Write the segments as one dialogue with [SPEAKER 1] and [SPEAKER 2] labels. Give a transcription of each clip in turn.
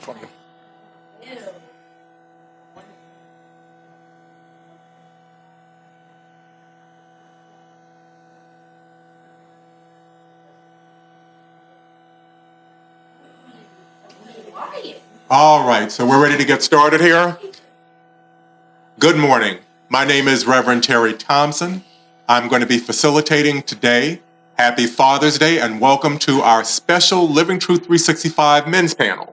[SPEAKER 1] funny. All right, so we're ready to get started here. Good morning. My name is Reverend Terry Thompson. I'm going to be facilitating today. Happy Father's Day and welcome to our special Living Truth 365 men's panel.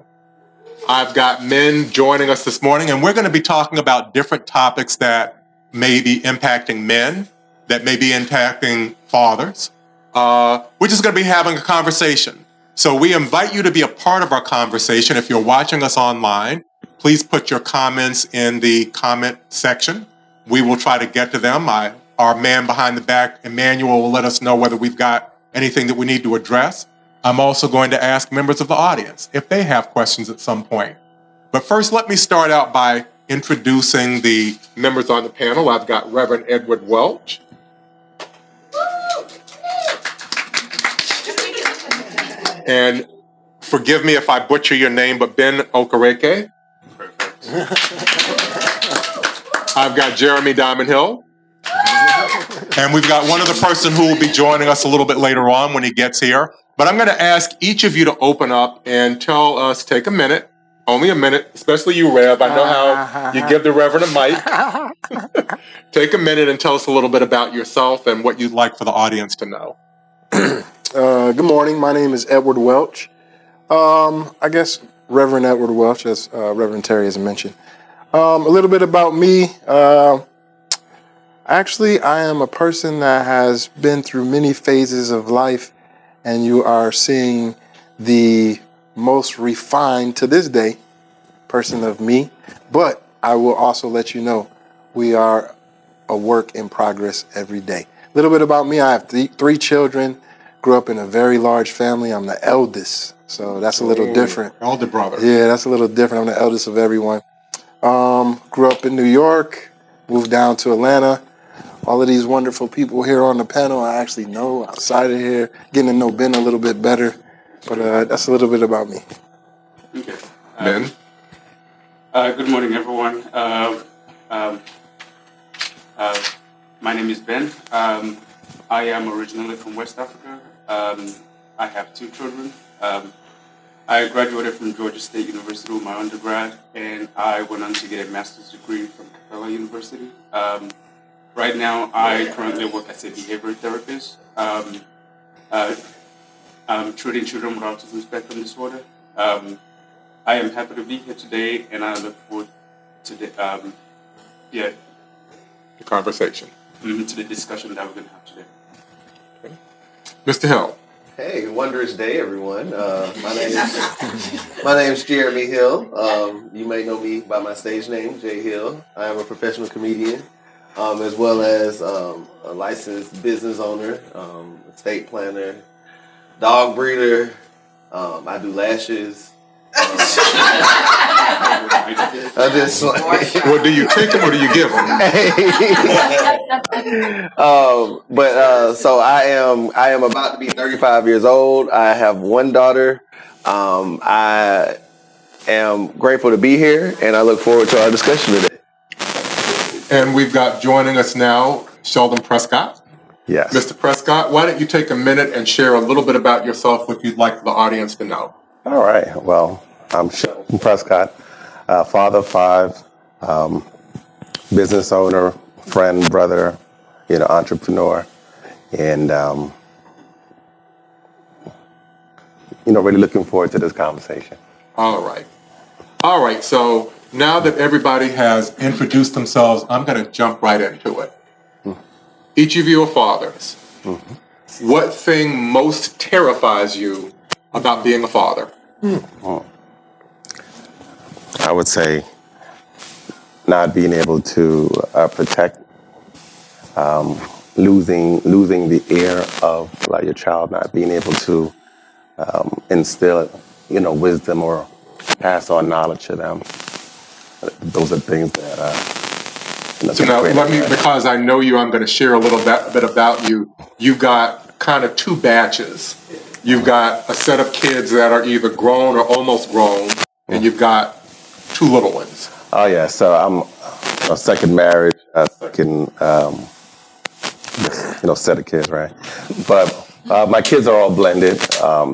[SPEAKER 1] I've got men joining us this morning and we're going to be talking about different topics that may be impacting men, that may be impacting fathers. We're just going to be having a conversation. So we invite you to be a part of our conversation. If you're watching us online, please put your comments in the comment section. We will try to get to them. Our man behind the back, Emmanuel, will let us know whether we've got anything that we need to address. I'm also going to ask members of the audience if they have questions at some point. But first, let me start out by introducing the members on the panel. I've got Reverend Edward Welch. And forgive me if I butcher your name, but Ben Okereke. I've got Jeremy Diamond Hill. And we've got one other person who will be joining us a little bit later on when he gets here. But I'm going to ask each of you to open up and tell us, take a minute, only a minute, especially you, Rev. I know how you give the Reverend a mic. Take a minute and tell us a little bit about yourself and what you'd like for the audience to know.
[SPEAKER 2] Good morning. My name is Edward Welch. I guess Reverend Edward Welch, as Reverend Terry has mentioned. A little bit about me. Actually, I am a person that has been through many phases of life, and you are seeing the most refined to this day person of me. But I will also let you know we are a work in progress every day. A little bit about me. I have three children. Grew up in a very large family. I'm the eldest, so that's a little different.
[SPEAKER 1] Elder brother.
[SPEAKER 2] Yeah, that's a little different. I'm the eldest of everyone. Grew up in New York, moved down to Atlanta. All of these wonderful people here on the panel I actually know outside of here, getting to know Ben a little bit better. But that's a little bit about me.
[SPEAKER 3] Okay.
[SPEAKER 1] Ben?
[SPEAKER 3] Good morning, everyone. My name is Ben. I am originally from West Africa. I have two children. I graduated from Georgia State University with my undergrad, and I went on to get a master's degree from Capella University. Right now, I currently work as a behavioral therapist. I'm treating children with autism spectrum disorder. I am happy to be here today, and I look forward to the
[SPEAKER 1] conversation.
[SPEAKER 3] To the discussion that we're going to have today.
[SPEAKER 1] Okay. Mr. Hill.
[SPEAKER 4] Hey, wondrous day, everyone. My name's Jeremy Hill. You may know me by my stage name, Jay Hill. I am a professional comedian, as well as a licensed business owner, estate planner, dog breeder. I do lashes. I just
[SPEAKER 1] Well, do you take them or do you give them?
[SPEAKER 4] So I am about to be 35 years old. I have one daughter. I am grateful to be here, and I look forward to our discussion today.
[SPEAKER 1] And we've got joining us now Sheldon Prescott.
[SPEAKER 4] Yes.
[SPEAKER 1] Mr. Prescott, why don't you take a minute and share a little bit about yourself, what you'd like the audience to know?
[SPEAKER 4] All right. Well, I'm Sheldon Prescott, father of five, business owner, friend, brother, entrepreneur, and really looking forward to this conversation.
[SPEAKER 1] All right. So now that everybody has introduced themselves, I'm going to jump right into it. Each of you are fathers. Mm-hmm. What thing most terrifies you about being a father?
[SPEAKER 4] I would say not being able to protect, losing the ear of your child, not being able to instill, wisdom or pass on knowledge to them. Those are things that.
[SPEAKER 1] So now, because I know you, I'm going to share a little bit about you. You've got kind of two batches. You've got a set of kids that are either grown or almost grown, and you've got 2 little ones.
[SPEAKER 4] Oh yeah, so I'm a second marriage, a second set of kids, right? But my kids are all blended.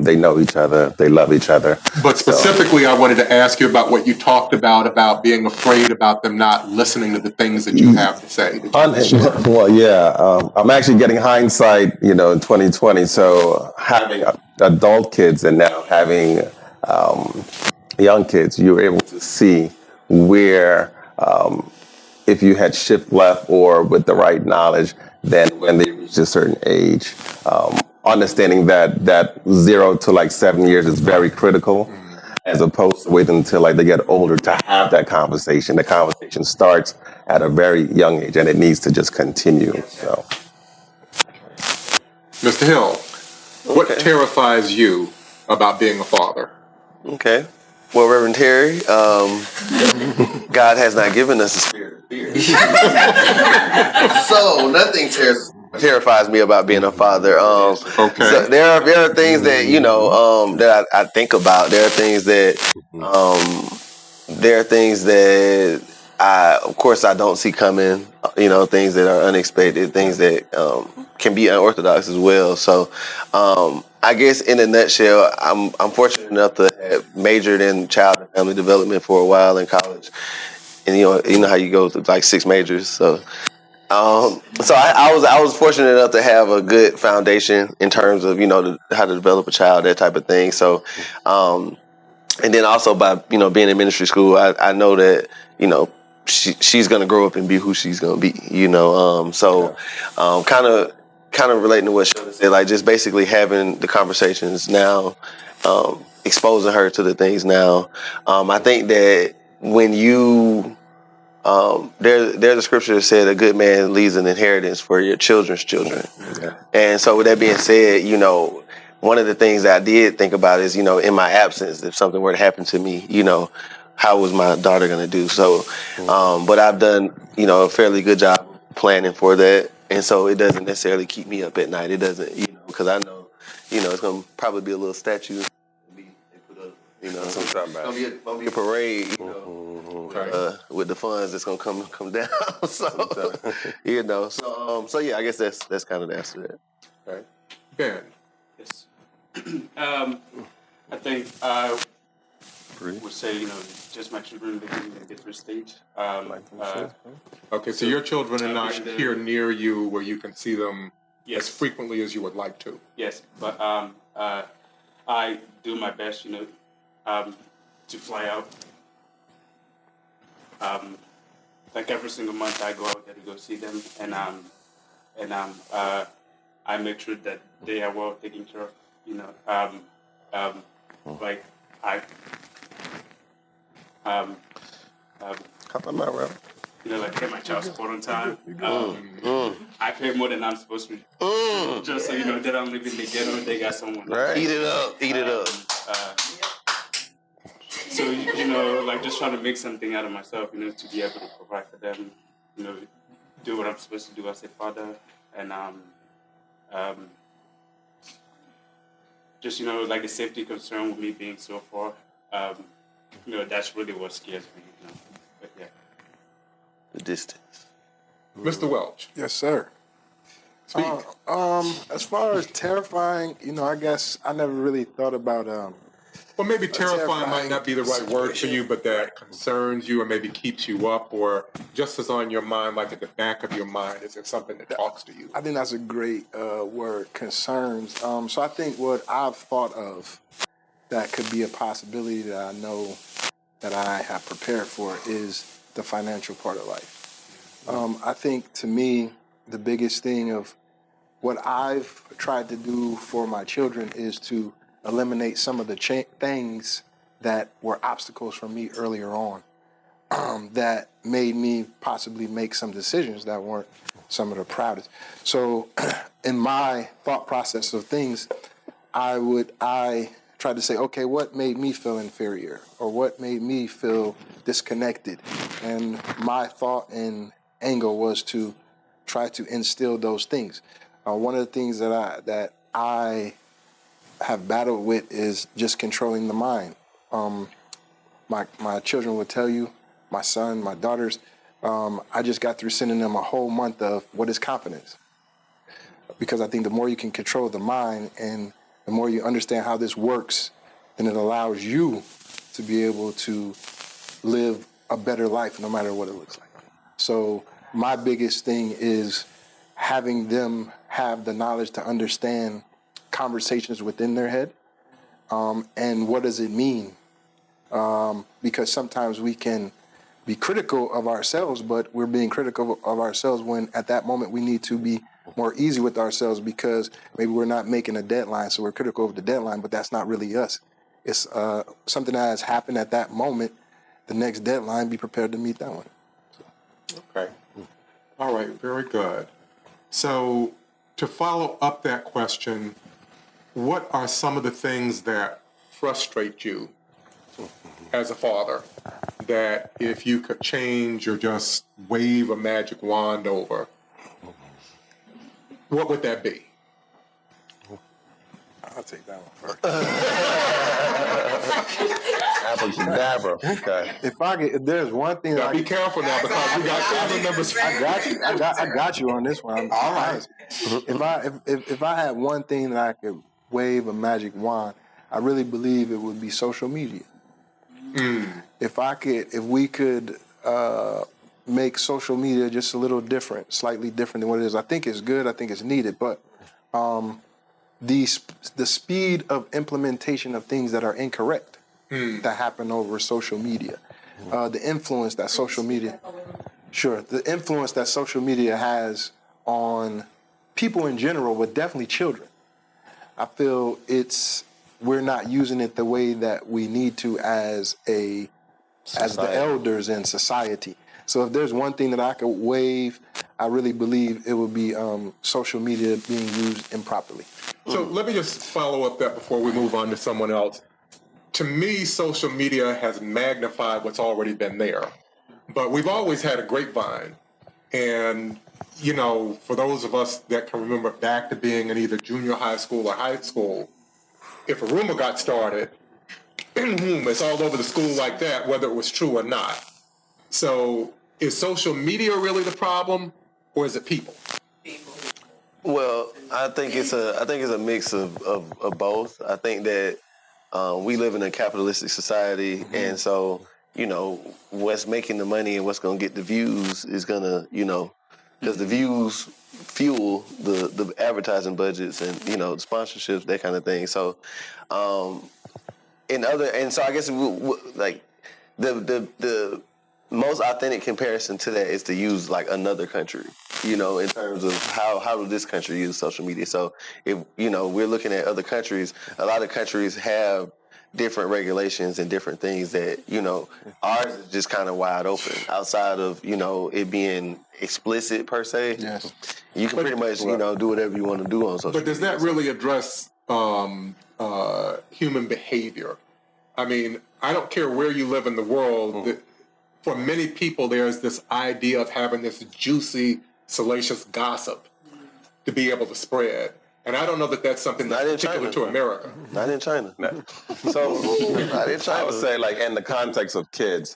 [SPEAKER 4] They know each other. They love each other.
[SPEAKER 1] But specifically, I wanted to ask you about what you talked about being afraid about them not listening to the things that you have to say.
[SPEAKER 4] Well, yeah, I'm actually getting hindsight, in 2020. So having adult kids and now having young kids, you're able to see where if you had shift left or with the right knowledge, then when they reach a certain age, understanding that 0 to like 7 years is very critical, as opposed to waiting until like they get older to have that conversation. The conversation starts at a very young age, and it needs to just continue. So,
[SPEAKER 1] Mr. Hill, what terrifies you about being a father?
[SPEAKER 4] okay. Well, Reverend Terry, God has not given us a spirit of fear. So nothing terrifies me about being a father. So there are things that that I think about. There are things that of course I don't see coming. Things that are unexpected, things that can be unorthodox as well. So I guess in a nutshell, I'm fortunate enough to have majored in child and family development for a while in college, and you know how you go through like 6 majors. So I was fortunate enough to have a good foundation in terms of how to develop a child, that type of thing. So and then also by being in ministry school, I know that she's gonna grow up and be who she's gonna be. Kind of relating to what Sheldon said, like just basically having the conversations now, exposing her to the things now. I think that when you there's a scripture that said a good man leaves an inheritance for your children's children. Yeah. And so with that being said, one of the things that I did think about is, in my absence, if something were to happen to me, how was my daughter going to do? So, but I've done, a fairly good job planning for that. And so it doesn't necessarily keep me up at night. It doesn't, because I know, it's going to probably be a little statue. It's gonna be a parade, with the funds that's gonna come down. So yeah, I guess that's kind of the answer to that.
[SPEAKER 1] Okay. Ben.
[SPEAKER 3] Yes. I think I would say, just my children living in a different state.
[SPEAKER 1] Okay, so your children are not here near you where you can see them as frequently as you would like to.
[SPEAKER 3] Yes, but I do my best, to fly out. Like every single month, I go out there to go see them, and I make sure that they are well taken care of. Like I like pay my child support on time. I pay more than I'm supposed to, just so they don't live in the ghetto. They got someone.
[SPEAKER 4] Right. Eat it up.
[SPEAKER 3] So, like just trying to make something out of myself, to be able to provide for them, do what I'm supposed to do as a father, and just, like the safety concern with me being so far, that's really what scares me, but yeah.
[SPEAKER 4] The distance.
[SPEAKER 1] Mr. Welch.
[SPEAKER 2] Yes, sir.
[SPEAKER 1] Speak.
[SPEAKER 2] As far as terrifying, I guess I never really thought about
[SPEAKER 1] well, maybe terrifying might not be the right word for you, but that concerns you or maybe keeps you up or just is on your mind, like at the back of your mind. Is it something that talks to you?
[SPEAKER 2] I think that's a great word, concerns. So I think what I've thought of that could be a possibility that I know that I have prepared for is the financial part of life. I think to me, the biggest thing of what I've tried to do for my children is to eliminate some of the things that were obstacles for me earlier on that made me possibly make some decisions that weren't some of the proudest. So in my thought process of things, I tried to say, okay, what made me feel inferior or what made me feel disconnected? And my thought and angle was to try to instill those things. One of the things that I have battled with is just controlling the mind. my children will tell you, my son, my daughters, I just got through sending them a whole month of what is confidence. Because I think the more you can control the mind and the more you understand how this works, then it allows you to be able to live a better life no matter what it looks like. So my biggest thing is having them have the knowledge to understand conversations within their head, and what does it mean? Because sometimes we can be critical of ourselves, but we're being critical of ourselves when at that moment we need to be more easy with ourselves because maybe we're not making a deadline, so we're critical of the deadline, but that's not really us. It's something that has happened at that moment. The next deadline, be prepared to meet that one.
[SPEAKER 1] Okay. All right. Very good. So to follow up that question, what are some of the things that frustrate you as a father that if you could change or just wave a magic wand over, what would that be?
[SPEAKER 2] I'll take that one first.
[SPEAKER 5] Abracadabra. Okay.
[SPEAKER 2] If there's one thing
[SPEAKER 1] Now be careful now because we got family members.
[SPEAKER 2] I got you on this one.
[SPEAKER 1] All right.
[SPEAKER 2] If I had one thing that I could wave a magic wand, I really believe it would be social media. If we could make social media just a little different, slightly different than what it is, I think it's good. I think it's needed, but the speed of implementation of things that are incorrect that happen over social media, the influence that social media has on people in general, but definitely children. I feel we're not using it the way that we need to as the elders in society. So if there's one thing that I could wave, I really believe it would be social media being used improperly.
[SPEAKER 1] So let me just follow up that before we move on to someone else. To me, social media has magnified what's already been there. But we've always had a grapevine. And, you know, for those of us that can remember back to being in either junior high school or high school, if a rumor got started, it's all over the school like that, whether it was true or not. So is social media really the problem, or is it people?
[SPEAKER 4] Well, I think it's a mix of both. I think that we live in a capitalistic society, and so what's making the money and what's going to get the views is going to because the views fuel the advertising budgets and the sponsorships, that kind of thing. So so I guess like the most authentic comparison to that is to use like another country, in terms of how do this country use social media. So if we're looking at other countries, a lot of countries have different regulations and different things that ours is just kind of wide open outside of it being explicit per se.
[SPEAKER 2] Yes,
[SPEAKER 4] you can pretty much do whatever you want to do on social media.
[SPEAKER 1] But does that really address human behavior? I mean, I don't care where you live in the world. For many people, there's this idea of having this juicy, salacious gossip to be able to spread. And I don't know that that's something that's particular to America.
[SPEAKER 4] Not in China. So, not in China.
[SPEAKER 5] I would say, like, in the context of kids,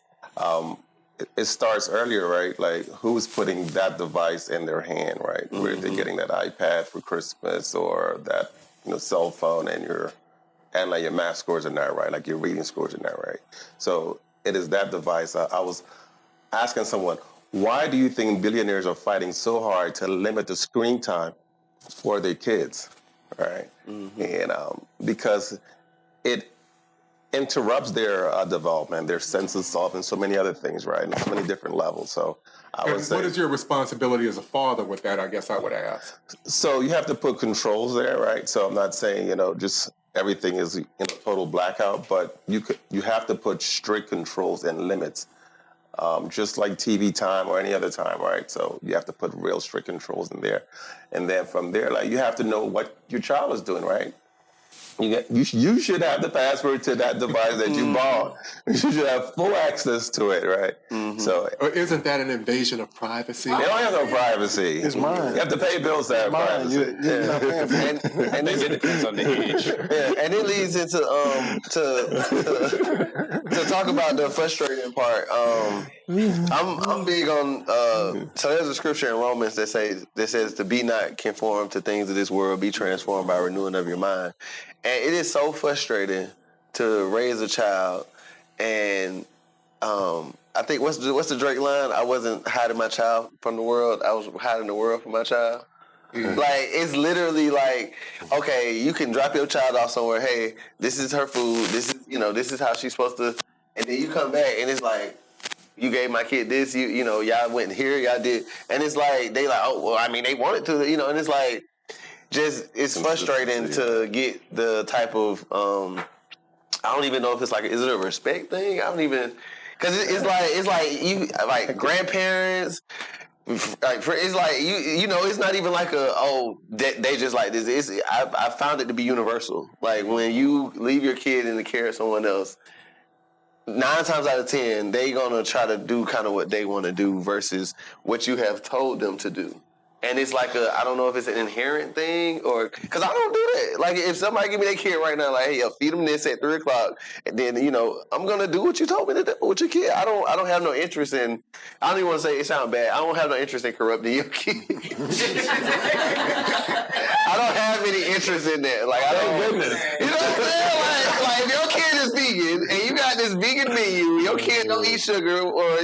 [SPEAKER 5] it starts earlier, right? Like, who's putting that device in their hand, right? Where they're getting that iPad for Christmas or that cell phone, and your math scores are not right, like your reading scores are not right. So it is that device. I was asking someone, why do you think billionaires are fighting so hard to limit the screen time for their kids, right? And because it interrupts their development, their sense of self, and so many other things, right? And so many different levels. So I would say,
[SPEAKER 1] what is your responsibility as a father with that? I guess I would ask.
[SPEAKER 5] So you have to put controls there, right? So I'm not saying just everything is total blackout, but you have to put strict controls and limits, just like TV time or any other time, right? So you have to put real strict controls in there, and then from there, like, you have to know what your child is doing, right? You should have the password to that device that you bought. You should have full access to it, right? So
[SPEAKER 1] Or isn't that an invasion of privacy?
[SPEAKER 5] they don't have no privacy.
[SPEAKER 2] It's mine.
[SPEAKER 5] You have to pay bills to have
[SPEAKER 2] Mine.
[SPEAKER 5] privacy.
[SPEAKER 2] You're not paying for it.
[SPEAKER 4] And
[SPEAKER 3] It depends on the age.
[SPEAKER 4] yeah, and it leads into to talk about the frustrating part. I'm big on so there's a scripture in Romans that says to be not conformed to things of this world, be transformed by renewing of your mind. And it is so frustrating to raise a child, and I think what's the Drake line? I wasn't hiding my child from the world. I was hiding the world from my child. Like, it's literally like, okay, you can drop your child off somewhere. Hey, this is her food. This is how she's supposed to. And then you come back and it's like, you gave my kid this. Y'all went here. Y'all did. And it's like they like, oh well, I mean they wanted to. And it's like, it's frustrating to get the type of I don't even know if it's like, is it a respect thing? I don't even, because it's like you like grandparents. It's like it's not even like they just like this. I found it to be universal. Like when you leave your kid in the care of someone else, 9 times out of 10 they gonna try to do kind of what they want to do versus what you have told them to do. And it's like I don't know if it's an inherent thing or because I don't do that. Like if somebody give me their kid right now, like hey, feed them this at 3:00, and then I'm gonna do what you told me to do with your kid. I don't have no interest in. I don't even want to say it sounds bad. I don't have no interest in corrupting your kid. I don't have any interest in that. Like I don't.
[SPEAKER 5] Goodness.
[SPEAKER 4] You know what I'm saying? Like if your kid is vegan and you got this vegan menu, your kid don't eat sugar or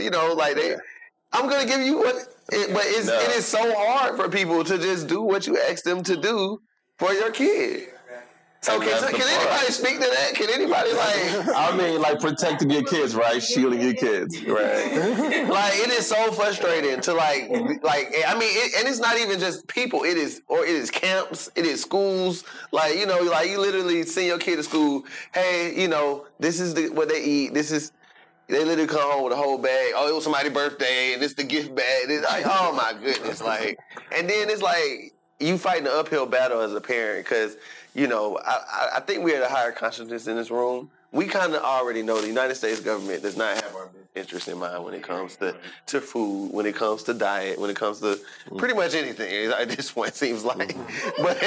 [SPEAKER 4] I'm gonna give you what. It is so hard for people to just do what you ask them to do for your kid. So can anybody speak to that? Can anybody
[SPEAKER 5] like protecting your kids, right? Shielding your kids, right?
[SPEAKER 4] like it is so frustrating to and it's not even just people. It is camps. It is schools. Like you literally send your kid to school. Hey, this is what they eat. They literally come home with a whole bag. Oh, it was somebody's birthday, and it's the gift bag. It's like, oh my goodness, and then it's like you fighting an uphill battle as a parent because I think we're at a higher consciousness in this room. We kind of already know the United States government does not have our best interest in mind when it comes to food, when it comes to diet, when it comes to pretty much anything. At this point, it seems like, but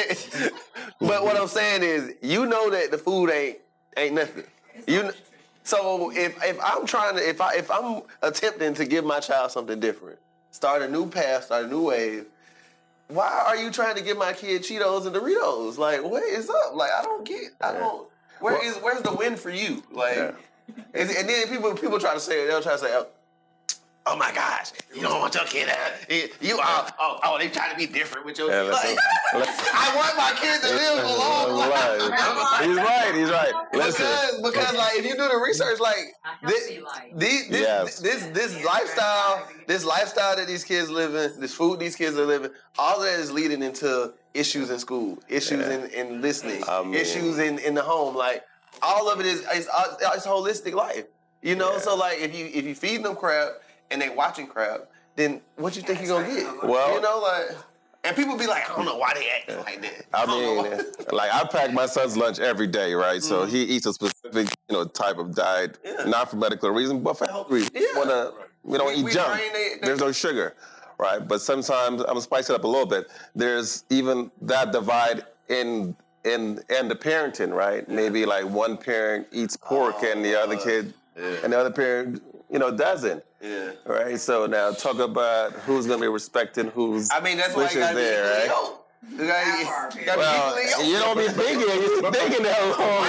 [SPEAKER 4] what I'm saying is, that the food ain't nothing. So if I'm attempting to give my child something different, start a new path, start a new wave, why are you trying to give my kid Cheetos and Doritos? Like, what is up? Like, I don't get. Where's the win for you? Like, and then people try to say, they'll try to say, oh my gosh, you don't want your kid they try to be different with your kid. I want my kid to live a long life.
[SPEAKER 5] He's right. Listen.
[SPEAKER 4] Because if you do the research, this lifestyle that these kids live in, this food these kids are living, all of that is leading into issues in school, issues in listening, issues in the home. Like all of it is holistic life. So if you feed them crap and they watching crap, then what you think you're gonna get?
[SPEAKER 5] Well,
[SPEAKER 4] and people be like, I don't know why they acting like that.
[SPEAKER 5] I pack my son's lunch every day, right? So he eats a specific, type of diet, not for medical reasons, but for health reasons.
[SPEAKER 4] Yeah.
[SPEAKER 5] We don't eat junk. There's no sugar, right? But sometimes I'm gonna spice it up a little bit. There's even that divide in the parenting, right? Maybe like one parent eats pork and the other kid and the other parent, doesn't.
[SPEAKER 4] Yeah.
[SPEAKER 5] Right. So now talk about who's gonna be respecting who's.
[SPEAKER 4] I mean, that's why you gotta
[SPEAKER 5] there, right?
[SPEAKER 4] You gotta
[SPEAKER 5] you don't be thinking. You're thinking that long.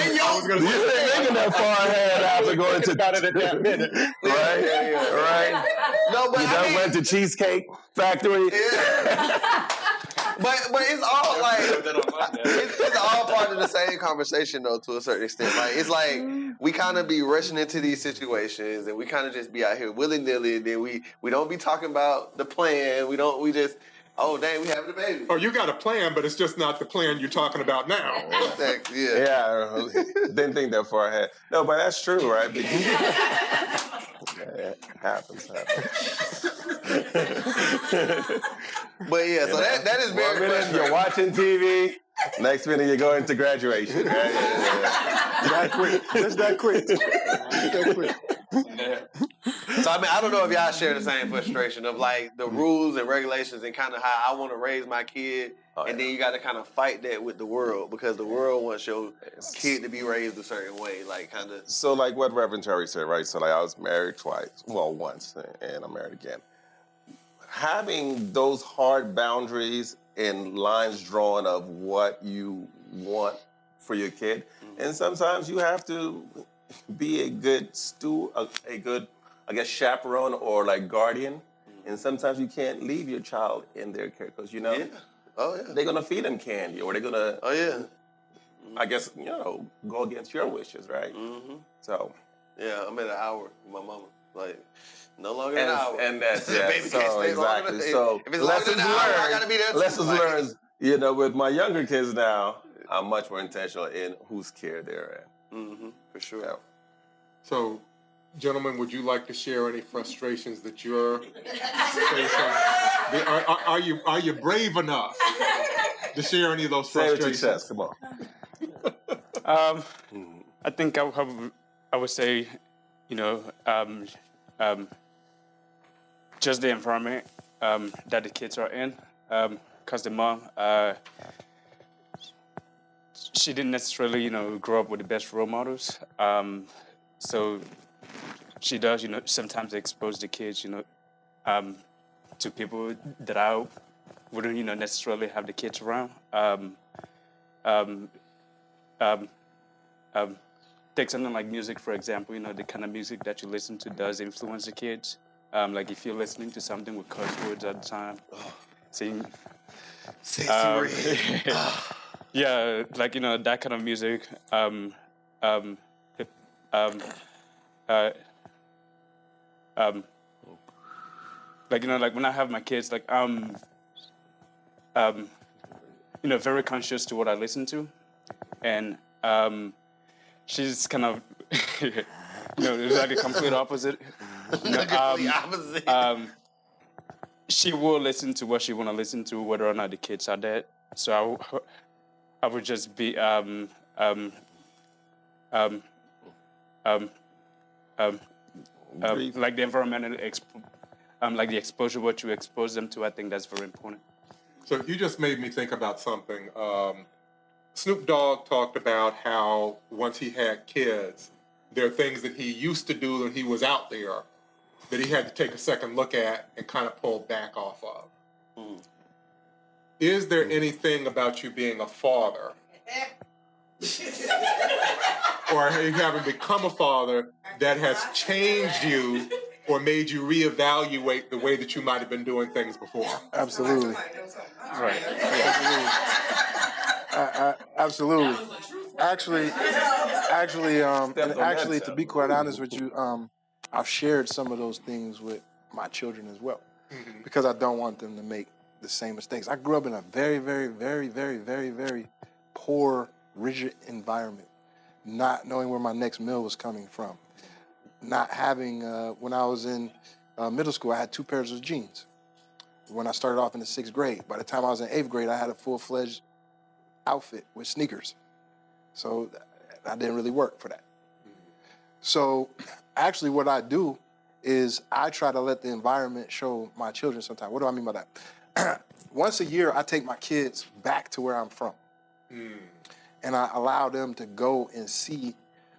[SPEAKER 5] You're thinking that far ahead after going to
[SPEAKER 1] got it at that minute.
[SPEAKER 5] Right.
[SPEAKER 4] No, but
[SPEAKER 5] you went to Cheesecake Factory.
[SPEAKER 4] Yeah. But it's all it's all part of the same conversation though, to a certain extent. Like it's like we kind of be rushing into these situations and we kind of just be out here willy nilly, and then we don't be talking about the plan. We just oh dang, we having a baby.
[SPEAKER 1] Oh, you got a plan, but it's just not the plan you're talking about now.
[SPEAKER 4] Exactly.
[SPEAKER 5] Yeah. Didn't think that far ahead. No, but that's true, right? It happens.
[SPEAKER 4] But yeah, so that is very frustrating.
[SPEAKER 5] You're watching TV, Next minute you're going to graduation. Right?
[SPEAKER 2] That quick. Just that quick. Just that quick.
[SPEAKER 4] So I mean, I don't know if y'all share the same frustration of like the rules and regulations and kind of how I want to raise my kid, and then you got to kind of fight that with the world because the world wants your kid to be raised a certain way, like kind of.
[SPEAKER 5] So like what Reverend Terry said, right? So like I was married twice, well once, and I'm married again. Having those hard boundaries and lines drawn of what you want for your kid, and sometimes you have to be a good a good, I guess, chaperone or like guardian, and sometimes you can't leave your child in their care because they're gonna feed them candy or they're gonna I guess go against your wishes, right? So
[SPEAKER 4] I'm at an hour with my mama, like no longer than an hour,
[SPEAKER 5] and that's
[SPEAKER 4] baby can't stay
[SPEAKER 5] exactly.
[SPEAKER 4] Longer.
[SPEAKER 5] So
[SPEAKER 4] if it's longer than an hour, I gotta be there.
[SPEAKER 5] Lessons learned. With my younger kids now, I'm much more intentional in whose care they're in.
[SPEAKER 4] For sure.
[SPEAKER 5] Yeah.
[SPEAKER 1] So, gentlemen, would you like to share any frustrations that you're facing? Are you brave enough to share any of those frustrations?
[SPEAKER 5] Say it with your chest. Come on.
[SPEAKER 3] I think I would say, just the environment that the kids are in, because the mom, she didn't necessarily, grow up with the best role models. So she does, sometimes expose the kids, to people that I wouldn't, necessarily have the kids around. Take something like music, for example. The kind of music that you listen to does influence the kids. Like if you're listening to something with curse words at the time, yeah, like that kind of music. Like when I have my kids, like very conscious to what I listen to, and she's kind of it's like a complete opposite. She will listen to what she want to listen to, whether or not the kids are dead. So I would just be like the environmental like the exposure, what you expose them to. I think that's very important.
[SPEAKER 1] So you just made me think about something. Snoop Dogg talked about how once he had kids, there are things that he used to do when he was out there that he had to take a second look at and kind of pull back off of. Is there anything about you being a father or you having become a father that has changed you or made you reevaluate the way that you might have been doing things before?
[SPEAKER 2] Absolutely.
[SPEAKER 3] Right.
[SPEAKER 2] Absolutely. Actually, to be quite honest with you, I've shared some of those things with my children as well, because I don't want them to make the same mistakes. I grew up in a very, very, very, very, very, very poor, rigid environment, not knowing where my next meal was coming from, not having. When I was in middle school, I had 2 pairs of jeans. When I started off in the 6th grade, by the time I was in 8th grade, I had a full-fledged outfit with sneakers. So I didn't really work for that. So actually what I do is I try to let the environment show my children sometimes. What do I mean by that? Once a year, I take my kids back to where I'm from. And I allow them to go and see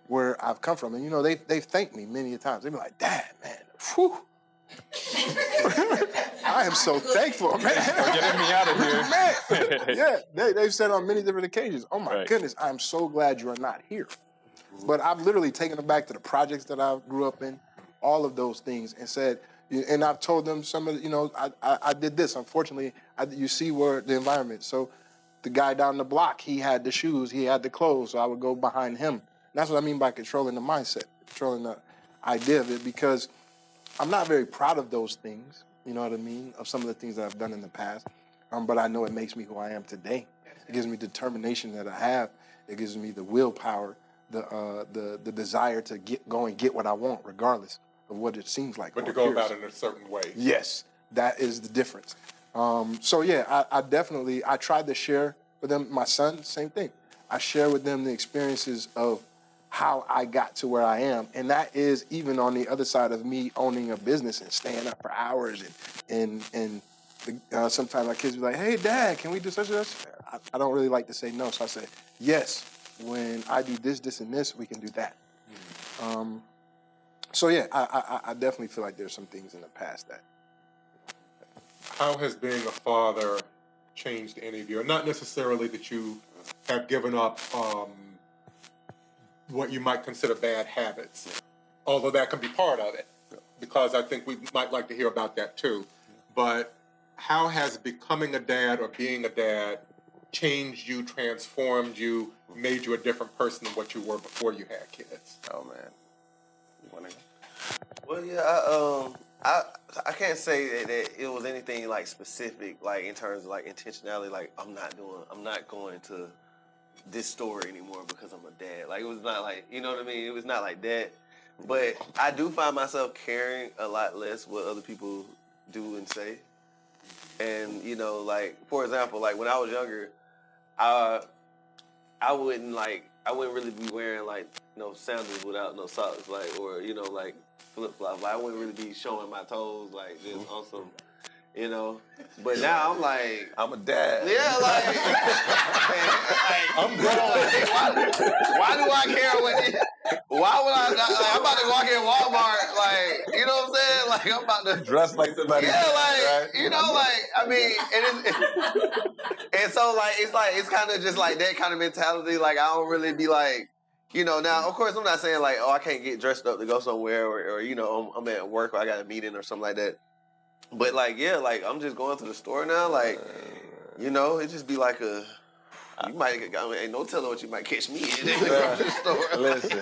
[SPEAKER 2] where I've come from. And they've thanked me many a times. They've been like, Dad, man, whew. I am so thankful, man.
[SPEAKER 3] For getting me out of here.
[SPEAKER 2] Man. Yeah, they've said on many different occasions, oh my goodness, I'm so glad you are not here. But I've literally taken them back to the projects that I grew up in, all of those things, and said, and I've told them some of I did this. Unfortunately, you see where the environment. So the guy down the block, he had the shoes, he had the clothes, so I would go behind him. And that's what I mean by controlling the mindset, controlling the idea of it, because I'm not very proud of those things, you know what I mean, of some of the things that I've done in the past. But I know it makes me who I am today. It gives me determination that I have. It gives me the willpower, the desire to go and get what I want, regardless of what it seems like.
[SPEAKER 1] But to go about it in a certain way.
[SPEAKER 2] Yes, that is the difference. So yeah, I definitely tried to share But then my son, same thing. I share with them the experiences of how I got to where I am. And that is even on the other side of me owning a business and staying up for hours. Sometimes my kids be like, hey, Dad, can we do such and such? I don't really like to say no. So I say, yes, when I do this, this, and this, we can do that. So yeah, I definitely feel like there's some things in the past that.
[SPEAKER 1] How has being a father changed any of you? Not necessarily that you have given up what you might consider bad habits, although that can be part of it, because I think we might like to hear about that too. But how has becoming a dad or being a dad changed you, transformed you, made you a different person than what you were before you had kids?
[SPEAKER 5] Oh man, you want to go?
[SPEAKER 4] Well, yeah, I can't say that it was anything like specific, like in terms of like intentionality. Like I'm not going to this store anymore because I'm a dad. Like it was not like, you know what I mean? It was not like that. But I do find myself caring a lot less what other people do and say. And you know, like for example, like when I was younger, I wouldn't really be wearing like sandals without no socks, like or like flip flops. Like I wouldn't really be showing my toes like just on some, But now I'm like,
[SPEAKER 5] I'm a dad.
[SPEAKER 4] yeah, like I'm grown. Why do I care what? Why would I? Like, I'm about to walk in Walmart, like you know what I'm saying? Like I'm about to
[SPEAKER 5] Dress like somebody.
[SPEAKER 4] yeah, like
[SPEAKER 5] right?
[SPEAKER 4] like I mean, and so like it's kind of just like that kind of mentality. Like I don't really be like, Now of course I'm not saying like, oh, I can't get dressed up to go somewhere, or I'm at work or I got a meeting or something like that. But like yeah, like I'm just going to the store now. Like it just be like a. You might ain't no telling what you might catch me in the grocery store.
[SPEAKER 5] Listen,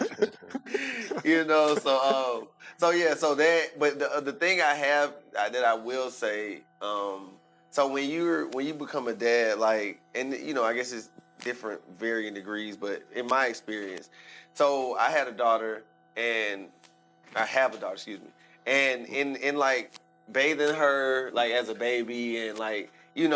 [SPEAKER 4] so yeah, so that. But the thing I have that I will say, so when you become a dad, like, and I guess it's different, varying degrees, but in my experience, so I had a daughter, and I have a daughter, excuse me, and in like bathing her like as a baby, and like you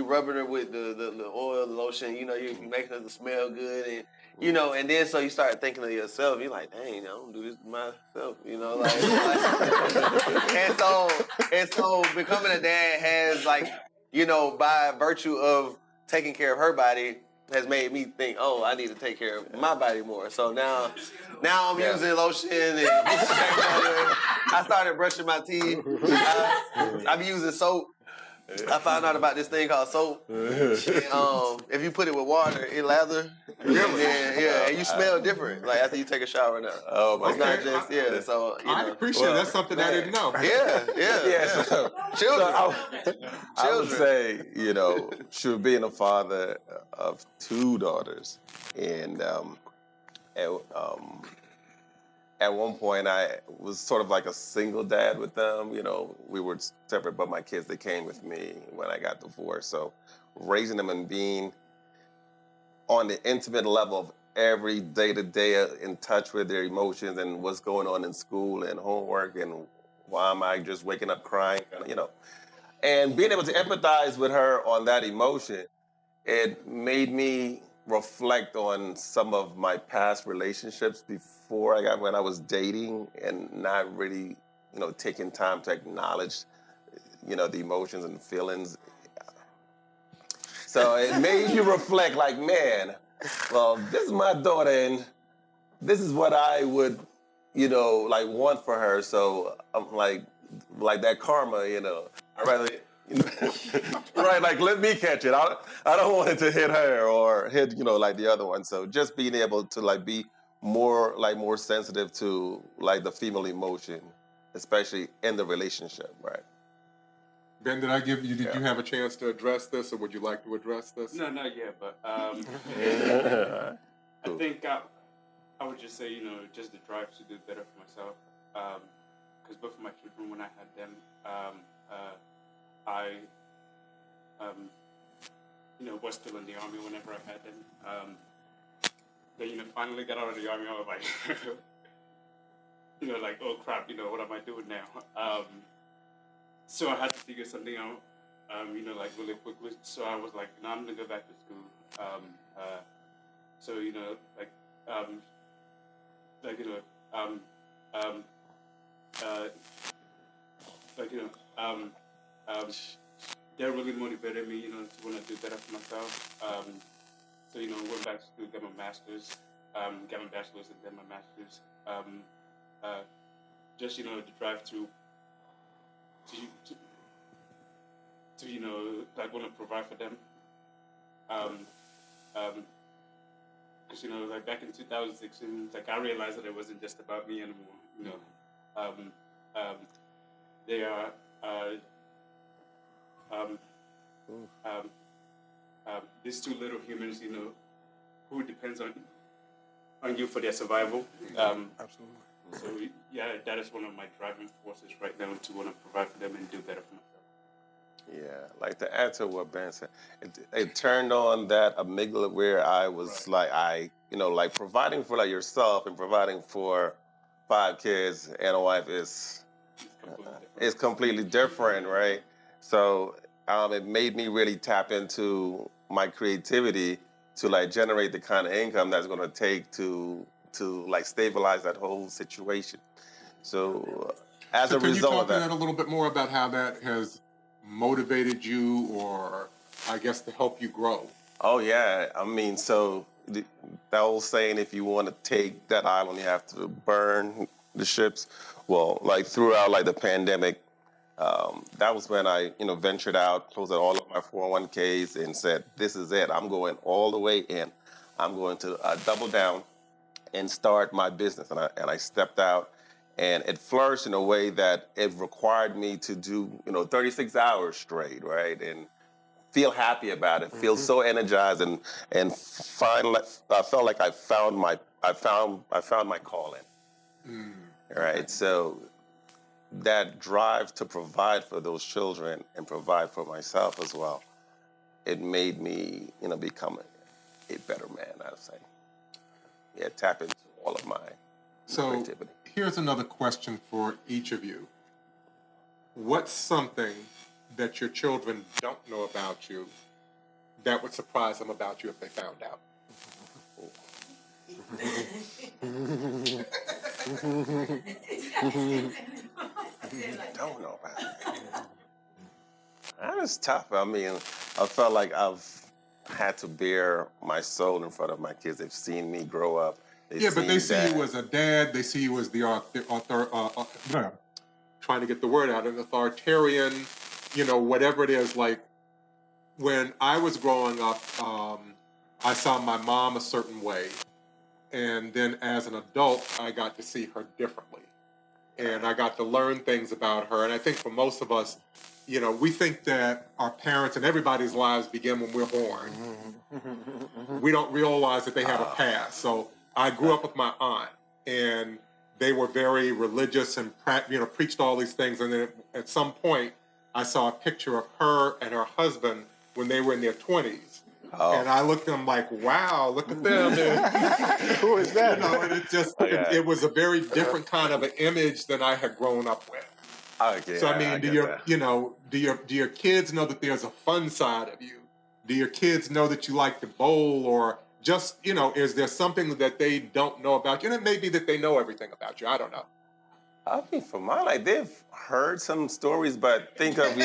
[SPEAKER 4] rubbing her with the oil, the lotion, you making her smell good, and and then so you start thinking of yourself, you're like, dang, I don't do this to myself, and so becoming a dad has like, by virtue of taking care of her body has made me think, oh, I need to take care of my body more. So now I'm using lotion and I started brushing my teeth. I'm using soap. I found out about this thing called soap. And, if you put it with water, it lather. Really? And you smell different. Like after you take a shower now.
[SPEAKER 5] Oh my
[SPEAKER 4] It's not just So
[SPEAKER 1] I appreciate that's something I didn't know.
[SPEAKER 4] Yeah.
[SPEAKER 5] So,
[SPEAKER 4] Children.
[SPEAKER 5] I would say, being a father of two daughters, and at one point I was sort of like a single dad with them. We were separate, but my kids, they came with me when I got divorced. So raising them and being on the intimate level of every day-to-day in touch with their emotions and what's going on in school and homework and why am I just waking up crying, and being able to empathize with her on that emotion, it made me reflect on some of my past relationships when I was dating and not really, taking time to acknowledge, the emotions and feelings. So it made you reflect like, man, well, this is my daughter and this is what I would, like want for her. So I'm like that karma, I'd rather, right, like let me catch it. I don't want it to hit her or hit, like the other one. So just being able to like be more sensitive to like the female emotion, especially in the relationship, right?
[SPEAKER 1] Ben, did you have a chance to address this, or would you like to address this?
[SPEAKER 3] No, not yet, but
[SPEAKER 5] Cool.
[SPEAKER 3] I think I would just say, just the drive to do better for myself. Because both of my children, when I had them, I was still in the army whenever I had them. Then, finally got out of the army, I was like, like, oh crap, what am I doing now? So I had to figure something out, like really quickly. So I was like, no, I'm gonna go back to school. So like you know, um, um, uh, like that really motivated me, to want to do better for myself. Went back to school, got my master's, got my bachelor's, and then my master's. Uh, just the drive to to, like want to provide for them. Um, because like back in 2016, like I realized that it wasn't just about me anymore. Um, um, they are um, um, these two little humans, who depends on you for their survival.
[SPEAKER 2] Absolutely.
[SPEAKER 3] So yeah, that is one of my driving forces right now to want to provide for them and do better for myself.
[SPEAKER 5] Yeah, like to add to what Ben said, it turned on that amygdala where I was like, like providing for like yourself and providing for 5 kids and a wife is completely different, right? So it made me really tap into my creativity to like generate the kind of income that's going to take to like stabilize that whole situation. So as
[SPEAKER 1] So
[SPEAKER 5] a
[SPEAKER 1] can you
[SPEAKER 5] result
[SPEAKER 1] talk
[SPEAKER 5] of
[SPEAKER 1] to that
[SPEAKER 5] that.
[SPEAKER 1] a little bit more about how that has motivated you, or I guess to help you grow?
[SPEAKER 5] Oh yeah, I mean, so that old saying, if you want to take that island, you have to burn the ships. Well, like throughout like the pandemic, that was when I ventured out, closed out all of my 401ks, and said, "This is it. I'm going all the way in. I'm going to double down and start my business." And I stepped out, and it flourished in a way that it required me to do 36 hours straight, right? And feel happy about it, feel so energized, and finally I felt like I found my calling. Right.
[SPEAKER 1] Okay.
[SPEAKER 5] So that drive to provide for those children and provide for myself as well, it made me become a better man, I'd say. Yeah, tap into all of my
[SPEAKER 1] So
[SPEAKER 5] creativity.
[SPEAKER 1] here's another question for each of you. What's something that your children don't know about you that would surprise them about you if they found out?
[SPEAKER 5] Don't know about it. That was tough. I mean, I felt like I've had to bear my soul in front of my kids. They've seen me grow up. They've
[SPEAKER 1] Yeah, but they
[SPEAKER 5] seen
[SPEAKER 1] see you
[SPEAKER 5] that.
[SPEAKER 1] as a dad. They see you as the author, trying to get the word out, an authoritarian, whatever it is. Like when I was growing up, I saw my mom a certain way. And then as an adult, I got to see her differently. And I got to learn things about her. And I think for most of us, we think that our parents and everybody's lives begin when we're born. We don't realize that they have a past. So I grew up with my aunt, and they were very religious and preached all these things. And then at some point, I saw a picture of her and her husband when they were in their 20s.
[SPEAKER 5] Oh.
[SPEAKER 1] And I looked at them like, wow, look at them.
[SPEAKER 2] Who is that?
[SPEAKER 1] And it just, it was a very different kind of an image than I had grown up with.
[SPEAKER 5] Okay,
[SPEAKER 1] So I mean, do your
[SPEAKER 5] that.
[SPEAKER 1] do your kids know that there's a fun side of you? Do your kids know that you like to bowl, or just is there something that they don't know about you? And it may be that they know everything about you. I don't know.
[SPEAKER 5] I mean, for mine, like they've heard some stories, but think of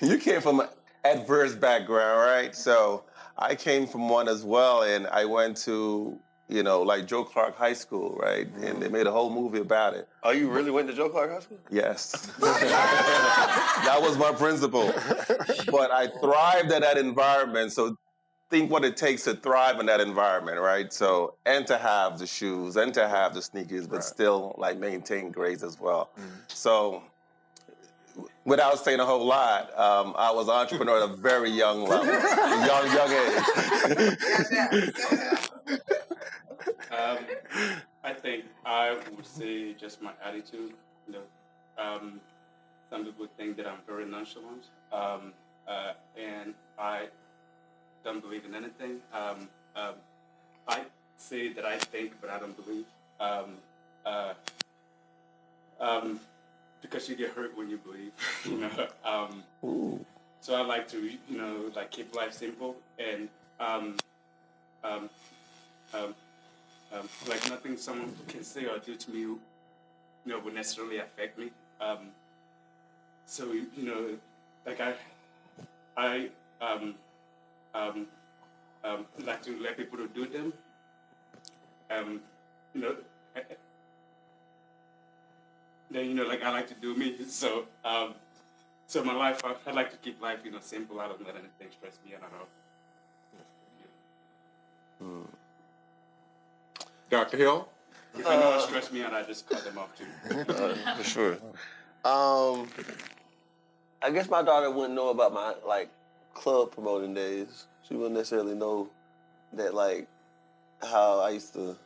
[SPEAKER 5] you came from an adverse background, right? So I came from one as well, and I went to like Joe Clark High School, right? And they made a whole movie about it.
[SPEAKER 4] Oh, you really went to Joe Clark High School?
[SPEAKER 5] Yes. That was my principal. But I thrived at that environment. So think what it takes to thrive in that environment, right? So, and to have the shoes and to have the sneakers, but still like maintain grades as well. So without saying a whole lot, I was an entrepreneur at a very young level, young age.
[SPEAKER 3] I think I would say just my attitude. Some people think that I'm very nonchalant, and I don't believe in anything. I say that I think, but I don't believe. Uh, because you get hurt when you believe. So I like to, like keep life simple and like nothing someone can say or do to me, would necessarily affect me. So like I like to let people to do them. You know, then like I like to do me. So so my life, I like to keep life simple. I don't let anything stress me out at all.
[SPEAKER 1] Dr. Hill?
[SPEAKER 3] If anyone stress me out, I just cut them off too.
[SPEAKER 4] For sure. I guess my daughter wouldn't know about my club promoting days. She wouldn't necessarily know that how I used to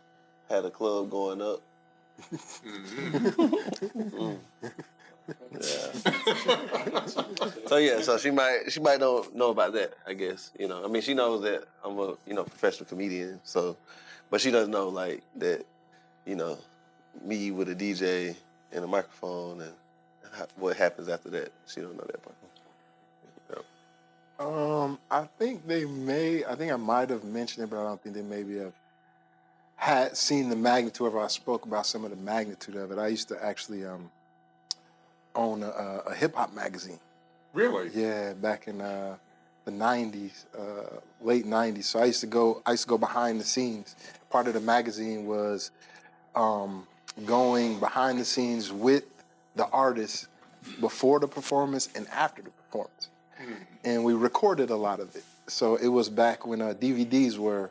[SPEAKER 4] have a club going up. Yeah. So she might know about that. I guess I mean she knows that I'm a professional comedian. So, but she doesn't know that me with a DJ and a microphone and what happens after that. She don't know that part.
[SPEAKER 2] I think I might have mentioned it, but I don't think they maybe have had seen the magnitude of it. I spoke about some of the magnitude of it. I used to actually own a hip hop magazine.
[SPEAKER 1] Really?
[SPEAKER 2] Yeah, back in the 90s, late 90s. So I used to go behind the scenes. Part of the magazine was going behind the scenes with the artist before the performance and after the performance. And we recorded a lot of it. So it was back when DVDs were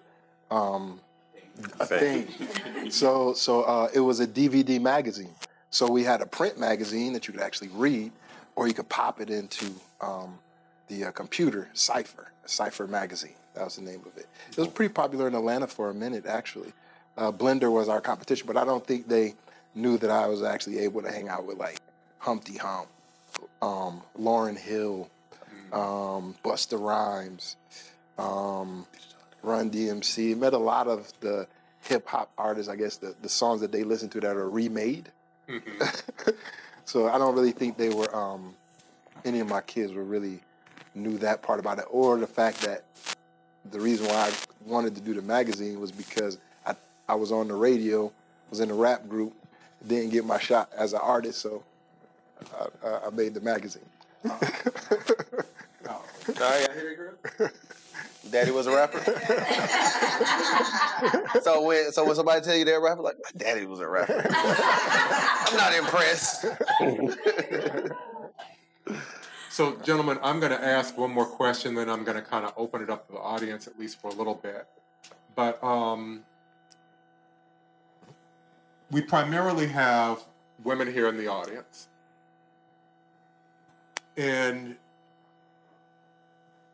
[SPEAKER 2] a thing. So it was a DVD magazine. So we had a print magazine that you could actually read, or you could pop it into the computer, Cypher magazine. That was the name of it. It was pretty popular in Atlanta for a minute, actually. Blender was our competition, but I don't think they knew that I was actually able to hang out with Humpty Hump, Lauryn Hill, Busta Rhymes, Run DMC. Met a lot of the hip hop artists, I guess the songs that they listen to that are remade. So I don't really think they were any of my kids really knew that part about it, or the fact that the reason why I wanted to do the magazine was because I was on the radio, was in a rap group, didn't get my shot as an artist, so I made the magazine.
[SPEAKER 4] I hear you, girl. Daddy was a rapper. So when somebody tell you they're a rapper, my daddy was a rapper. I'm not impressed.
[SPEAKER 1] So, gentlemen, I'm going to ask one more question, then I'm going to kind of open it up to the audience, at least for a little bit. But we primarily have women here in the audience. And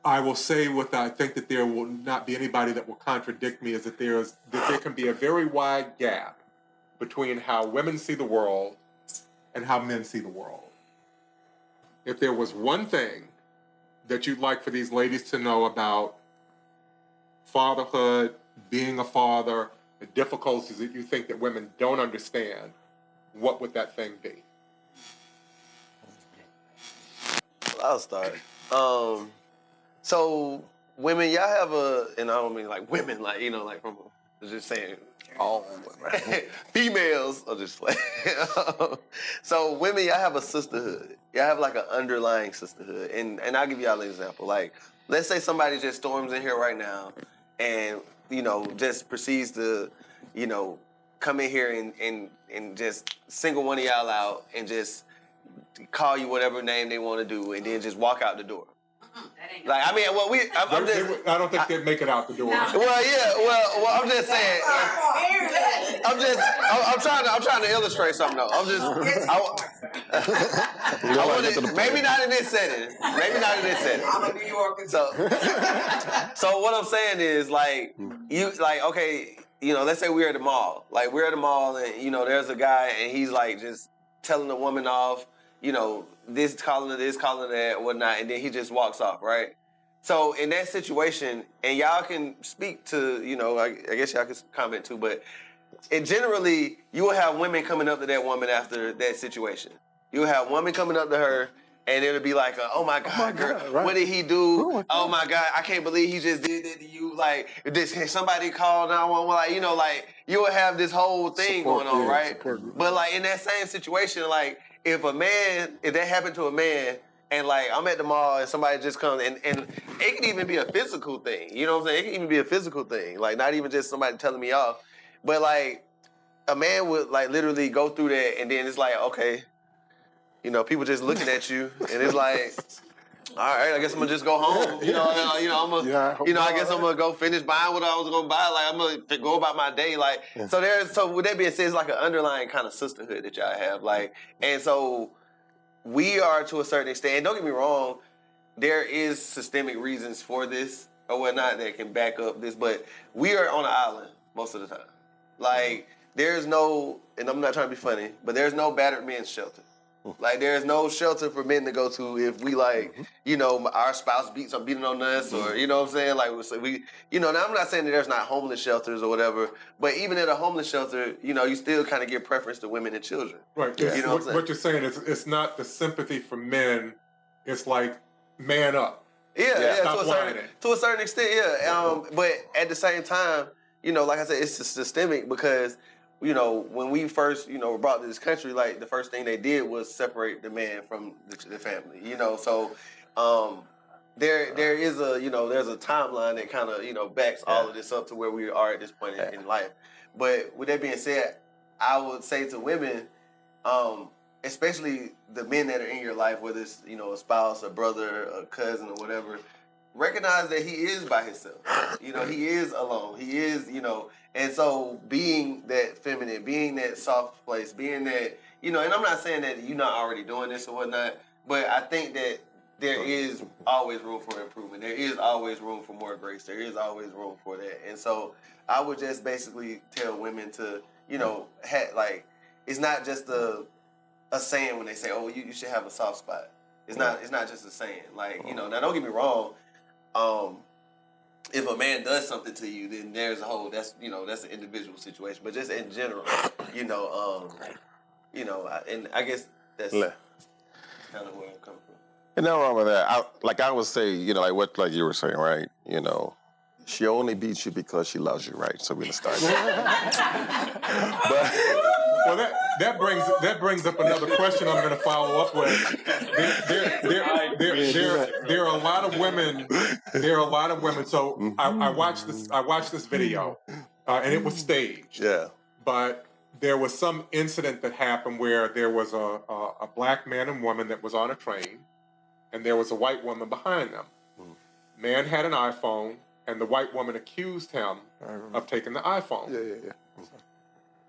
[SPEAKER 1] I will say I think that there will not be anybody that will contradict me, is that there can be a very wide gap between how women see the world and how men see the world. If there was one thing that you'd like for these ladies to know about fatherhood, being a father, the difficulties that you think that women don't understand, what would that thing be?
[SPEAKER 4] Well, I'll start. So women, y'all have and I don't mean women, from just saying all women, females, or just so women, y'all have a sisterhood. Y'all have an underlying sisterhood, and I'll give y'all an example. Let's say somebody just storms in here right now, and just proceeds to, come in here and just single one of y'all out and just call you whatever name they want to do, and then just walk out the door. I
[SPEAKER 1] don't think they'd make it out the door.
[SPEAKER 4] Well, yeah. Well, I'm just saying. I'm trying to illustrate something though. Maybe not in this setting. I'm a New Yorker. So what I'm saying is okay, let's say we're at the mall. We're at the mall and there's a guy and he's just telling the woman off. This calling her this, calling her that, whatnot, and then he just walks off, right? So in that situation, and y'all can speak to, I guess y'all can comment too, but generally, you will have women coming up to that woman after that situation. You'll have women coming up to her, And it'll be like, oh my God, girl,
[SPEAKER 2] God, right.
[SPEAKER 4] what did he do?
[SPEAKER 2] Oh,
[SPEAKER 4] Oh my God, I can't believe he just did that to you. Like, somebody called 911. Like, you know, like you'll have this whole thing going on, right?
[SPEAKER 2] Support group.
[SPEAKER 4] But like in that same situation, like if that happened to a man, and like I'm at the mall and somebody just comes and it can even be a physical thing. You know what I'm saying? It can even be a physical thing. Like not even just somebody telling me off, but like a man would like literally go through that, and then it's like, okay. You know, people just looking at you, and it's like, all right, I guess I'm gonna just go home. You know, I'm gonna, I guess I'm gonna go finish buying what I was gonna buy. Like I'm gonna go about my day. Like so with that being said, it's like an underlying kind of sisterhood that y'all have. Like, and so we are to a certain extent. And don't get me wrong, there is systemic reasons for this or whatnot that can back up this, but we are on an island most of the time. Like there's no, and I'm not trying to be funny, but there's no battered men's shelter. Like there's no shelter for men to go to if we like, you know, our spouse beating on us, or you know what I'm saying? Like so we, you know. Now I'm not saying that there's not homeless shelters or whatever, but even at a homeless shelter, you know, you still kind of give preference to women and children.
[SPEAKER 1] Right.
[SPEAKER 4] You know
[SPEAKER 1] what you're saying is it's not the sympathy for men. It's like man up.
[SPEAKER 4] Yeah. To a certain extent, yeah. But at the same time, you know, like I said, it's systemic because. You know, when we first, you know, were brought to this country, like the first thing they did was separate the man from the family. You know, so there is a, you know, there's a timeline that kind of, you know, backs all of this up to where we are at this point in life. But with that being said, I would say to women, especially the men that are in your life, whether it's, you know, a spouse, a brother, a cousin, or whatever. Recognize that he is by himself. You know, he is alone. He is, you know, and so being that feminine, being that soft place, being that, you know, and I'm not saying that you're not already doing this or whatnot, but I think that there is always room for improvement. There is always room for more grace. There is always room for that. And so I would just basically tell women to, you know, like, it's not just a saying when they say, oh, you should have a soft spot. It's not just a saying. Like, you know, now don't get me wrong. If a man does something to you, then there's a whole, that's an individual situation. But just in general, you know, and I guess that's kind of where I'm coming from.
[SPEAKER 5] And nothing wrong with that. I would say, you know, like you were saying, right? You know, she only beats you because she loves you, right? So we're gonna start there.
[SPEAKER 1] Well, that brings up another question I'm going to follow up with. There are a lot of women. There are a lot of women. So I watched this video, and it was staged.
[SPEAKER 5] Yeah.
[SPEAKER 1] But there was some incident that happened where there was a black man and woman that was on a train, and there was a white woman behind them. Man had an iPhone, and the white woman accused him of taking the iPhone.
[SPEAKER 2] Yeah.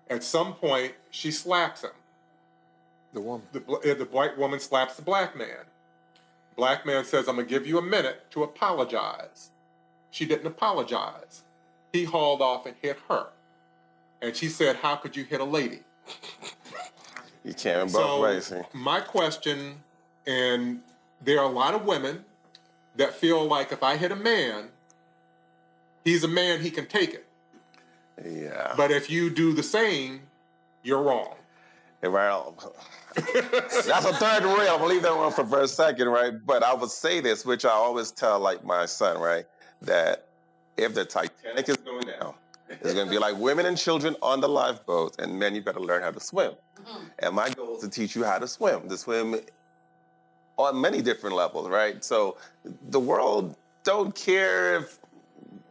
[SPEAKER 1] At some point, she slaps him.
[SPEAKER 2] The woman.
[SPEAKER 1] The white woman slaps the black man. Black man says, I'm going to give you a minute to apologize. She didn't apologize. He hauled off and hit her. And she said, how could you hit a lady?
[SPEAKER 5] You can't both ways.
[SPEAKER 1] My question, and there are a lot of women that feel like if I hit a man, he's a man, he can take it.
[SPEAKER 5] Yeah.
[SPEAKER 1] But if you do the same, you're wrong.
[SPEAKER 5] Well, that's a third rail. I'm gonna leave that one for a second, right? But I would say this, which I always tell like my son, right? That if the Titanic is going down, it's gonna be like women and children on the lifeboat, and men, you better learn how to swim. And my goal is to teach you how to swim on many different levels, right? So the world don't care if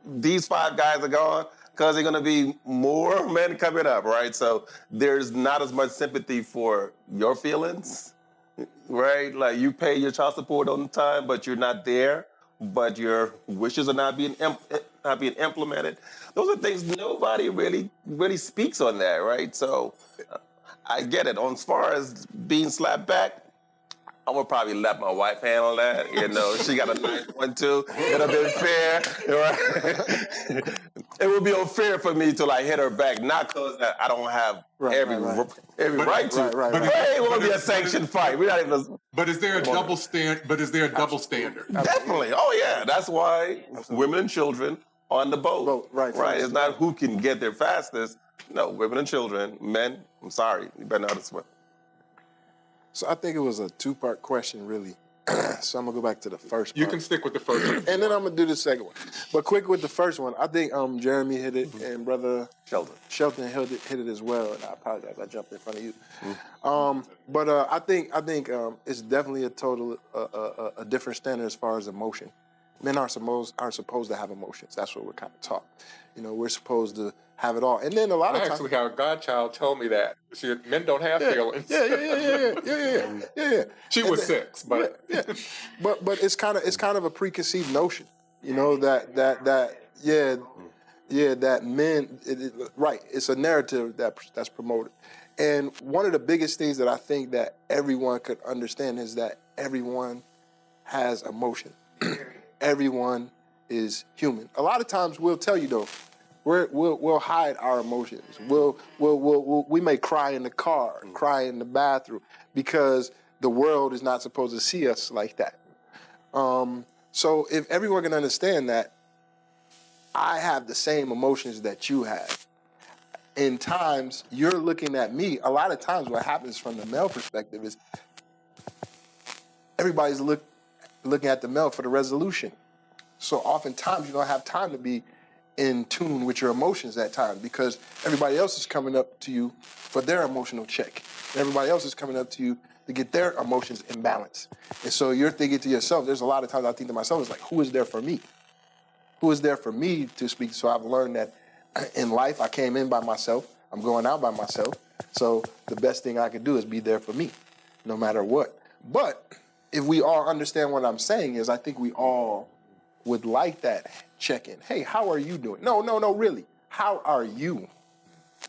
[SPEAKER 5] these 5 guys are gone, because they're going to be more men coming up, right? So there's not as much sympathy for your feelings, right? Like you pay your child support on time, but you're not there, but your wishes are not being implemented. Those are things nobody really speaks on that, right? So I get it. As far as being slapped back, I would probably let my wife handle that. You know, she got a nice one too. It'll be fair, right? It would be unfair for me to like hit her back, not because I don't have every right to. But it won't be a sanctioned fight. We're not even.
[SPEAKER 1] But is there a double standard?
[SPEAKER 5] Definitely. Oh yeah, that's why women and children on the boat. Right. It's not who can get there fastest. No, women and children, men. I'm sorry, you better know how to swim.
[SPEAKER 2] So I think it was a two-part question, really. So I'm gonna go back to the first part.
[SPEAKER 1] You can stick with the first one.
[SPEAKER 2] And then I'm gonna do the second one. But quick with the first one, I think Jeremy hit it and brother Shelton hit it as well. And I apologize, I jumped in front of you. But I think it's definitely a total a different standard as far as emotion. Men are supposed to have emotions. That's what we're kind of taught. You know, we're supposed to have it all. And then a lot of times, I actually
[SPEAKER 1] had a godchild tell me that. See, men don't have feelings.
[SPEAKER 2] Yeah.
[SPEAKER 1] She was 6, but
[SPEAKER 2] but it's kind of a preconceived notion. You know that men right. It's a narrative that's promoted. And one of the biggest things that I think that everyone could understand is that everyone has emotion. Everyone is human. A lot of times we'll tell you though, we'll hide our emotions. We may cry in the car, cry in the bathroom, because the world is not supposed to see us like that. So if everyone can understand that, I have the same emotions that you have. In times you're looking at me. A lot of times what happens from the male perspective is everybody's looking at the male for the resolution. So oftentimes you don't have time to be in tune with your emotions at times because everybody else is coming up to you for their emotional check. Everybody else is coming up to you to get their emotions in balance. And so you're thinking to yourself, there's a lot of times I think to myself, it's like, who is there for me? Who is there for me to speak? So I've learned that in life, I came in by myself. I'm going out by myself. So the best thing I could do is be there for me, no matter what. But if we all understand what I'm saying is, I think we all would like that check-in. Hey, how are you doing? No, really. How are you?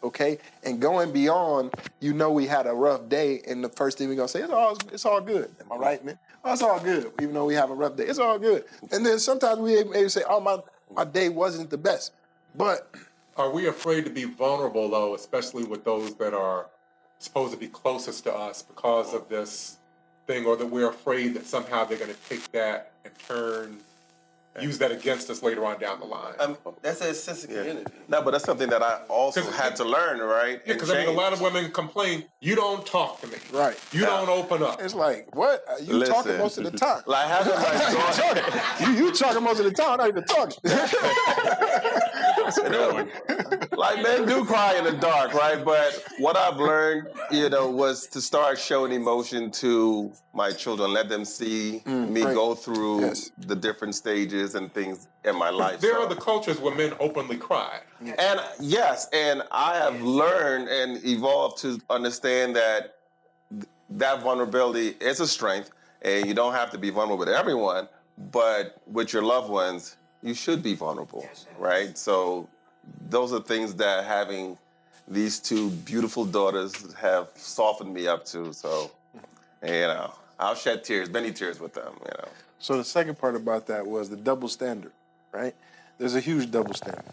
[SPEAKER 2] Okay? And going beyond, we had a rough day, and the first thing we're going to say is, it's all good. Am I right, man? Oh, it's all good. Even though we have a rough day, it's all good. And then sometimes we maybe say, my day wasn't the best. But
[SPEAKER 1] are we afraid to be vulnerable, though, especially with those that are supposed to be closest to us because of this thing, or that we're afraid that somehow they're going to take that and use that against us later on down the line?
[SPEAKER 4] That's a sense of community.
[SPEAKER 5] No, but that's something that I also had to learn, right?
[SPEAKER 1] Yeah, because a lot of women complain, you don't talk to me.
[SPEAKER 2] Right.
[SPEAKER 1] You don't open up.
[SPEAKER 2] It's like, what? You talking most of the time.
[SPEAKER 5] Like, having
[SPEAKER 2] you talking most of the time, I'm not even talking.
[SPEAKER 5] Like, men do cry in the dark, right? But what I've learned, was to start showing emotion to my children, let them see me go through the different stages and things in my life.
[SPEAKER 1] There are the cultures where men openly cry.
[SPEAKER 5] And yes, and I have learned and evolved to understand that that vulnerability is a strength, and you don't have to be vulnerable with everyone, but with your loved ones, you should be vulnerable, right? So those are things that having these two beautiful daughters have softened me up to. So, I'll shed tears, many tears with them,
[SPEAKER 2] So the second part about that was the double standard, right? There's a huge double standard.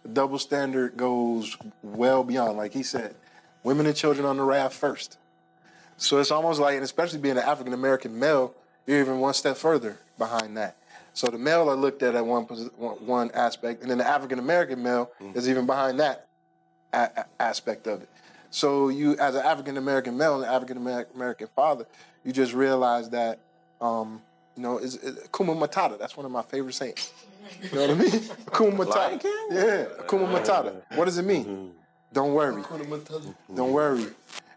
[SPEAKER 2] The double standard goes well beyond, like he said, women and children on the raft first. So it's almost like, and especially being an African-American male, you're even one step further behind that. So the male are looked at one aspect, and then the African-American male is even behind that aspect of it. So you, as an African-American male and African-American father, you just realize that, it's Kuma Matata. That's one of my favorite sayings. You know what I mean? Kuma Matata. Yeah, Kuma Matata. What does it mean? Don't worry. Don't worry.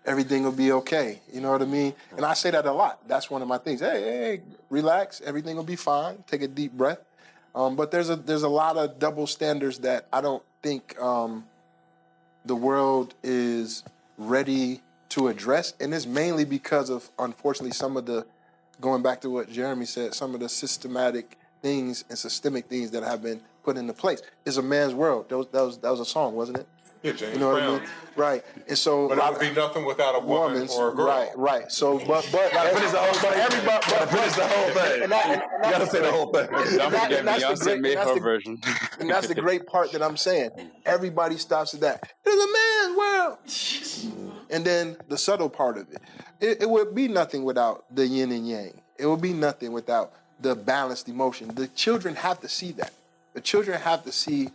[SPEAKER 2] Everything will be okay. You know what I mean? And I say that a lot. That's one of my things. Hey, relax. Everything will be fine. Take a deep breath. But there's a lot of double standards that I don't think the world is ready to address. And it's mainly because of, unfortunately, some of the, going back to what Jeremy said, some of the systematic things and systemic things that have been put into place. It's a man's world. That was a song, wasn't it?
[SPEAKER 1] Yeah, James
[SPEAKER 2] you know
[SPEAKER 1] Brown.
[SPEAKER 2] What I mean? Right. And so,
[SPEAKER 1] but it would be nothing without a woman or a girl.
[SPEAKER 2] Right. So, but finish the whole thing. You
[SPEAKER 5] gotta say the whole thing.
[SPEAKER 6] Don't forget Beyonce made her version.
[SPEAKER 2] And that's the great part that I'm saying. Everybody stops at that. It's a man's world. And then the subtle part of it. It would be nothing without the yin and yang. It would be nothing without the balanced emotion. The children have to see that. The children have to see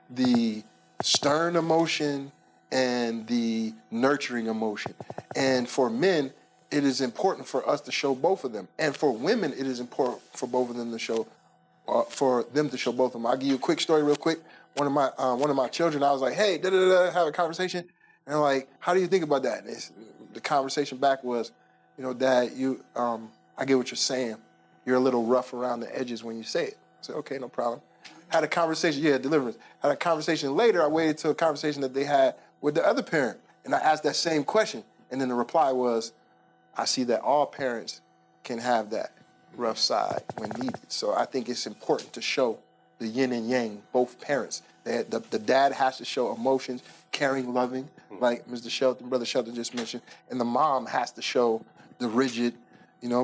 [SPEAKER 2] the stern emotion and the nurturing emotion. And for men, it is important for us to show both of them. And for women, it is important for both of them to show, for them to show both of them. I'll give you a quick story real quick. One of my children, I was like, hey, have a conversation. And they're like, how do you think about that? And the conversation back was, Dad, I get what you're saying. You're a little rough around the edges when you say it. I said, okay, no problem. Had a conversation, deliverance. Had a conversation later. I waited till a conversation that they had with the other parent. And I asked that same question. And then the reply was, I see that all parents can have that rough side when needed. So I think it's important to show the yin and yang, both parents. The dad has to show emotions, caring, loving, like Mr. Shelton, Brother Shelton just mentioned. And the mom has to show the rigid,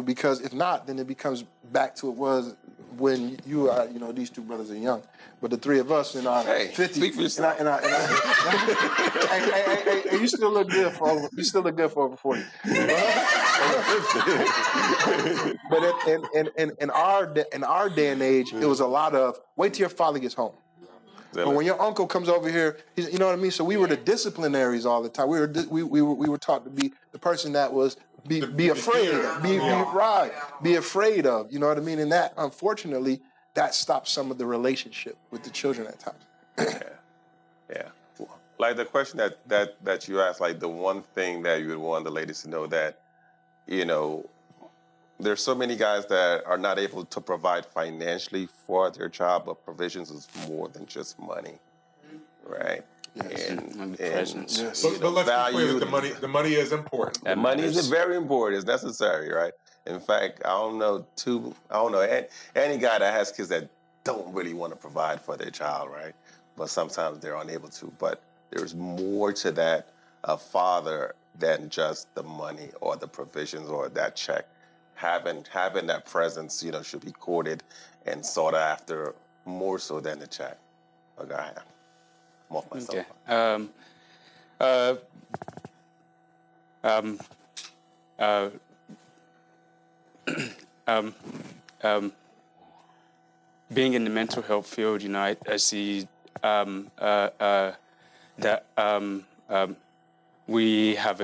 [SPEAKER 2] because if not, then it becomes back to it was when you are, these two brothers are young. But the three of us in our 50s,
[SPEAKER 5] speak for yourself.
[SPEAKER 2] Hey, you still look good for over 40. But in our day and age, it was a lot of wait till your father gets home. But when your uncle comes over here, you know what I mean. So we were the disciplinaries all the time. We were taught to be the person that was be afraid, be afraid of. You know what I mean. And that, unfortunately, that stops some of the relationship with the children at times.
[SPEAKER 5] Yeah. Like the question that you asked, like the one thing that you would want the ladies to know that, there's so many guys that are not able to provide financially for their child, but provisions is more than just money, right?
[SPEAKER 2] Yes.
[SPEAKER 3] And presence.
[SPEAKER 2] Yes.
[SPEAKER 1] But let's be clear that the money is important.
[SPEAKER 5] The money is very important. It's necessary, right? In fact, I don't know any guy that has kids that don't really want to provide for their child, right? But sometimes they're unable to. But there's more to that father than just the money or the provisions or that check. Having that presence, should be courted and sought after more so than the check. Okay, I'm off myself.
[SPEAKER 3] Okay. Being in the mental health field, I see that we have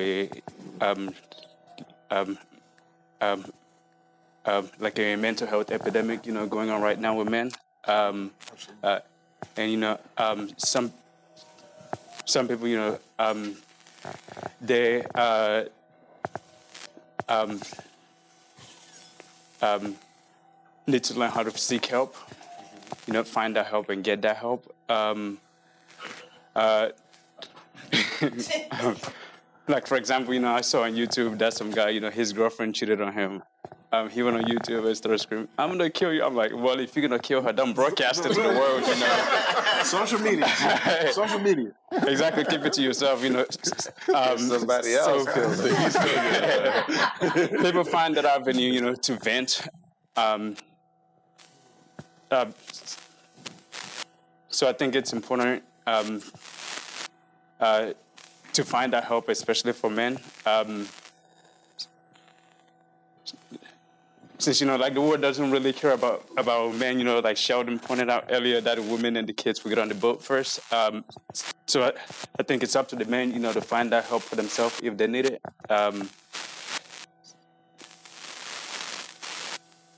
[SPEAKER 3] like a mental health epidemic, going on right now with men. And some people, they need to learn how to seek help. Find that help and get that help. Like, for example, I saw on YouTube that some guy, his girlfriend cheated on him. He went on YouTube and started screaming, "I'm going to kill you." I'm like, well, if you're going to kill her, don't broadcast it to the world,
[SPEAKER 2] Social media. Social media.
[SPEAKER 3] Exactly. Keep it to yourself,
[SPEAKER 5] Somebody else kills it.
[SPEAKER 3] People find that avenue, to vent. So I think it's important to find that help, especially for men. Since, like the world doesn't really care about men, like Sheldon pointed out earlier, that the women and the kids will get on the boat first. So I think it's up to the men, to find that help for themselves if they need it.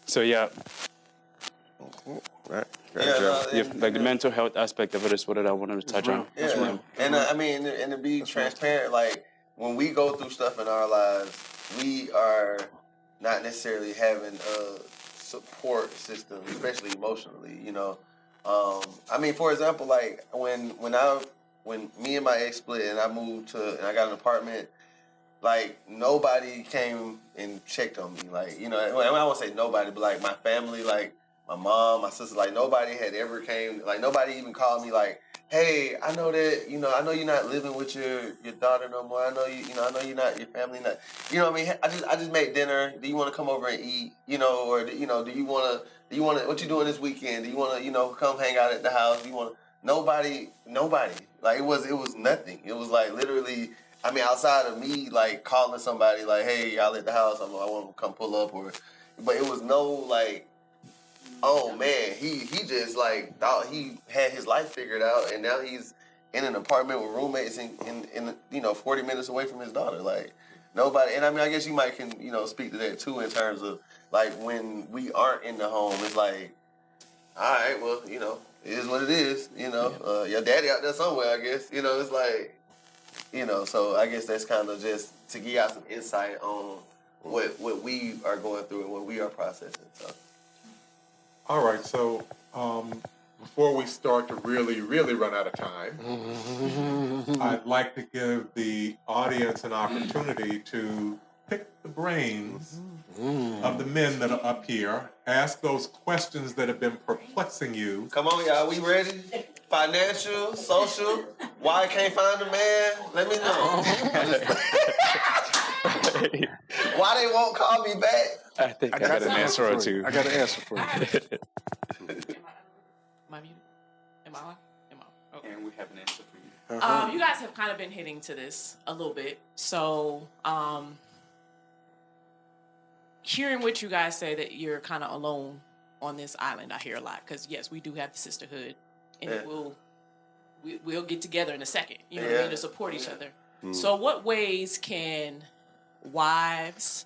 [SPEAKER 3] So yeah.
[SPEAKER 5] Right.
[SPEAKER 3] Like the mental health aspect of it is what I wanted to touch on.
[SPEAKER 4] Yeah, and and to be transparent, like when we go through stuff in our lives, we are not necessarily having a support system, especially emotionally. For example, like when me and my ex split and I moved and I got an apartment. Like nobody came and checked on me. Like I won't say nobody, but like my family, like my mom, my sister, like nobody had ever came. Like nobody even called me. Like, hey, I know that I know you're not living with your daughter no more. I know I know you're not your family. Not what I mean. I just made dinner. Do you want to come over and eat? Or do you want to what you doing this weekend? Do you want to come hang out at the house? Do you want nobody? Like it was nothing. It was like literally. I mean, outside of me, like, calling somebody, like, hey, y'all at the house, I want to come pull up, but it was no, like, oh, man, he just, like, thought he had his life figured out, and now he's in an apartment with roommates in 40 minutes away from his daughter, like, nobody. And I mean, I guess you might can speak to that too in terms of like when we aren't in the home. It's like, all right, well, it is what it is. Your daddy out there somewhere. I guess it's like. So I guess that's kind of just to give out some insight on what we are going through and what we are processing. So,
[SPEAKER 1] all right. So before we start to really, really run out of time, I'd like to give the audience an opportunity to pick the brains of the men that are up here. Ask those questions that have been perplexing you.
[SPEAKER 4] Come on, y'all. We ready? Financial, social. Why I can't find a man? Let me know. Why they won't call me back?
[SPEAKER 6] I think I got an answer or two.
[SPEAKER 2] I got an answer for you.
[SPEAKER 7] Am I muted? Am I on? Okay.
[SPEAKER 3] And we have an answer for you.
[SPEAKER 7] You guys have kind of been hitting to this a little bit. So, hearing what you guys say that you're kind of alone on this island, I hear a lot. Because, yes, we do have the sisterhood. And we'll get together in a second, what I mean, to support each other. So what ways can wives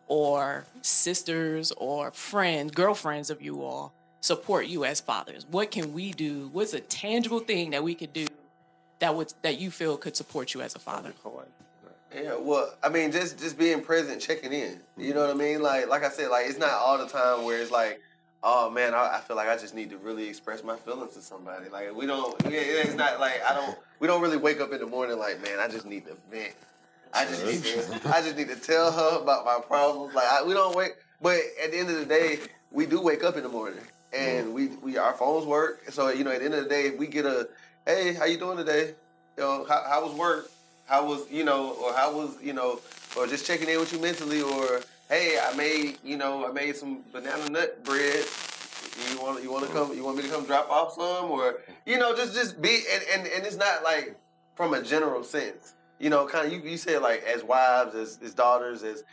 [SPEAKER 7] or sisters or friends, girlfriends of you all, support you as fathers? What can we do? What's a tangible thing that we could do that you feel could support you as a father?
[SPEAKER 4] Yeah, well, I mean, just being present, checking in. You know what I mean? Like I said, like it's not all the time where it's like, oh man, I feel like I just need to really express my feelings to somebody. Like it's not like we don't really wake up in the morning like, man, I just need to vent. I just need to tell her about my problems. Like we don't wake, but at the end of the day, we do wake up in the morning and we our phones work. So at the end of the day, if we get a, hey, how you doing today? How was work? How was or how was or just checking in with you mentally, or hey, I made some banana nut bread. You want to come? You want me to come drop off some, or just be and it's not like from a general sense. Kind of you said like as wives, as daughters, as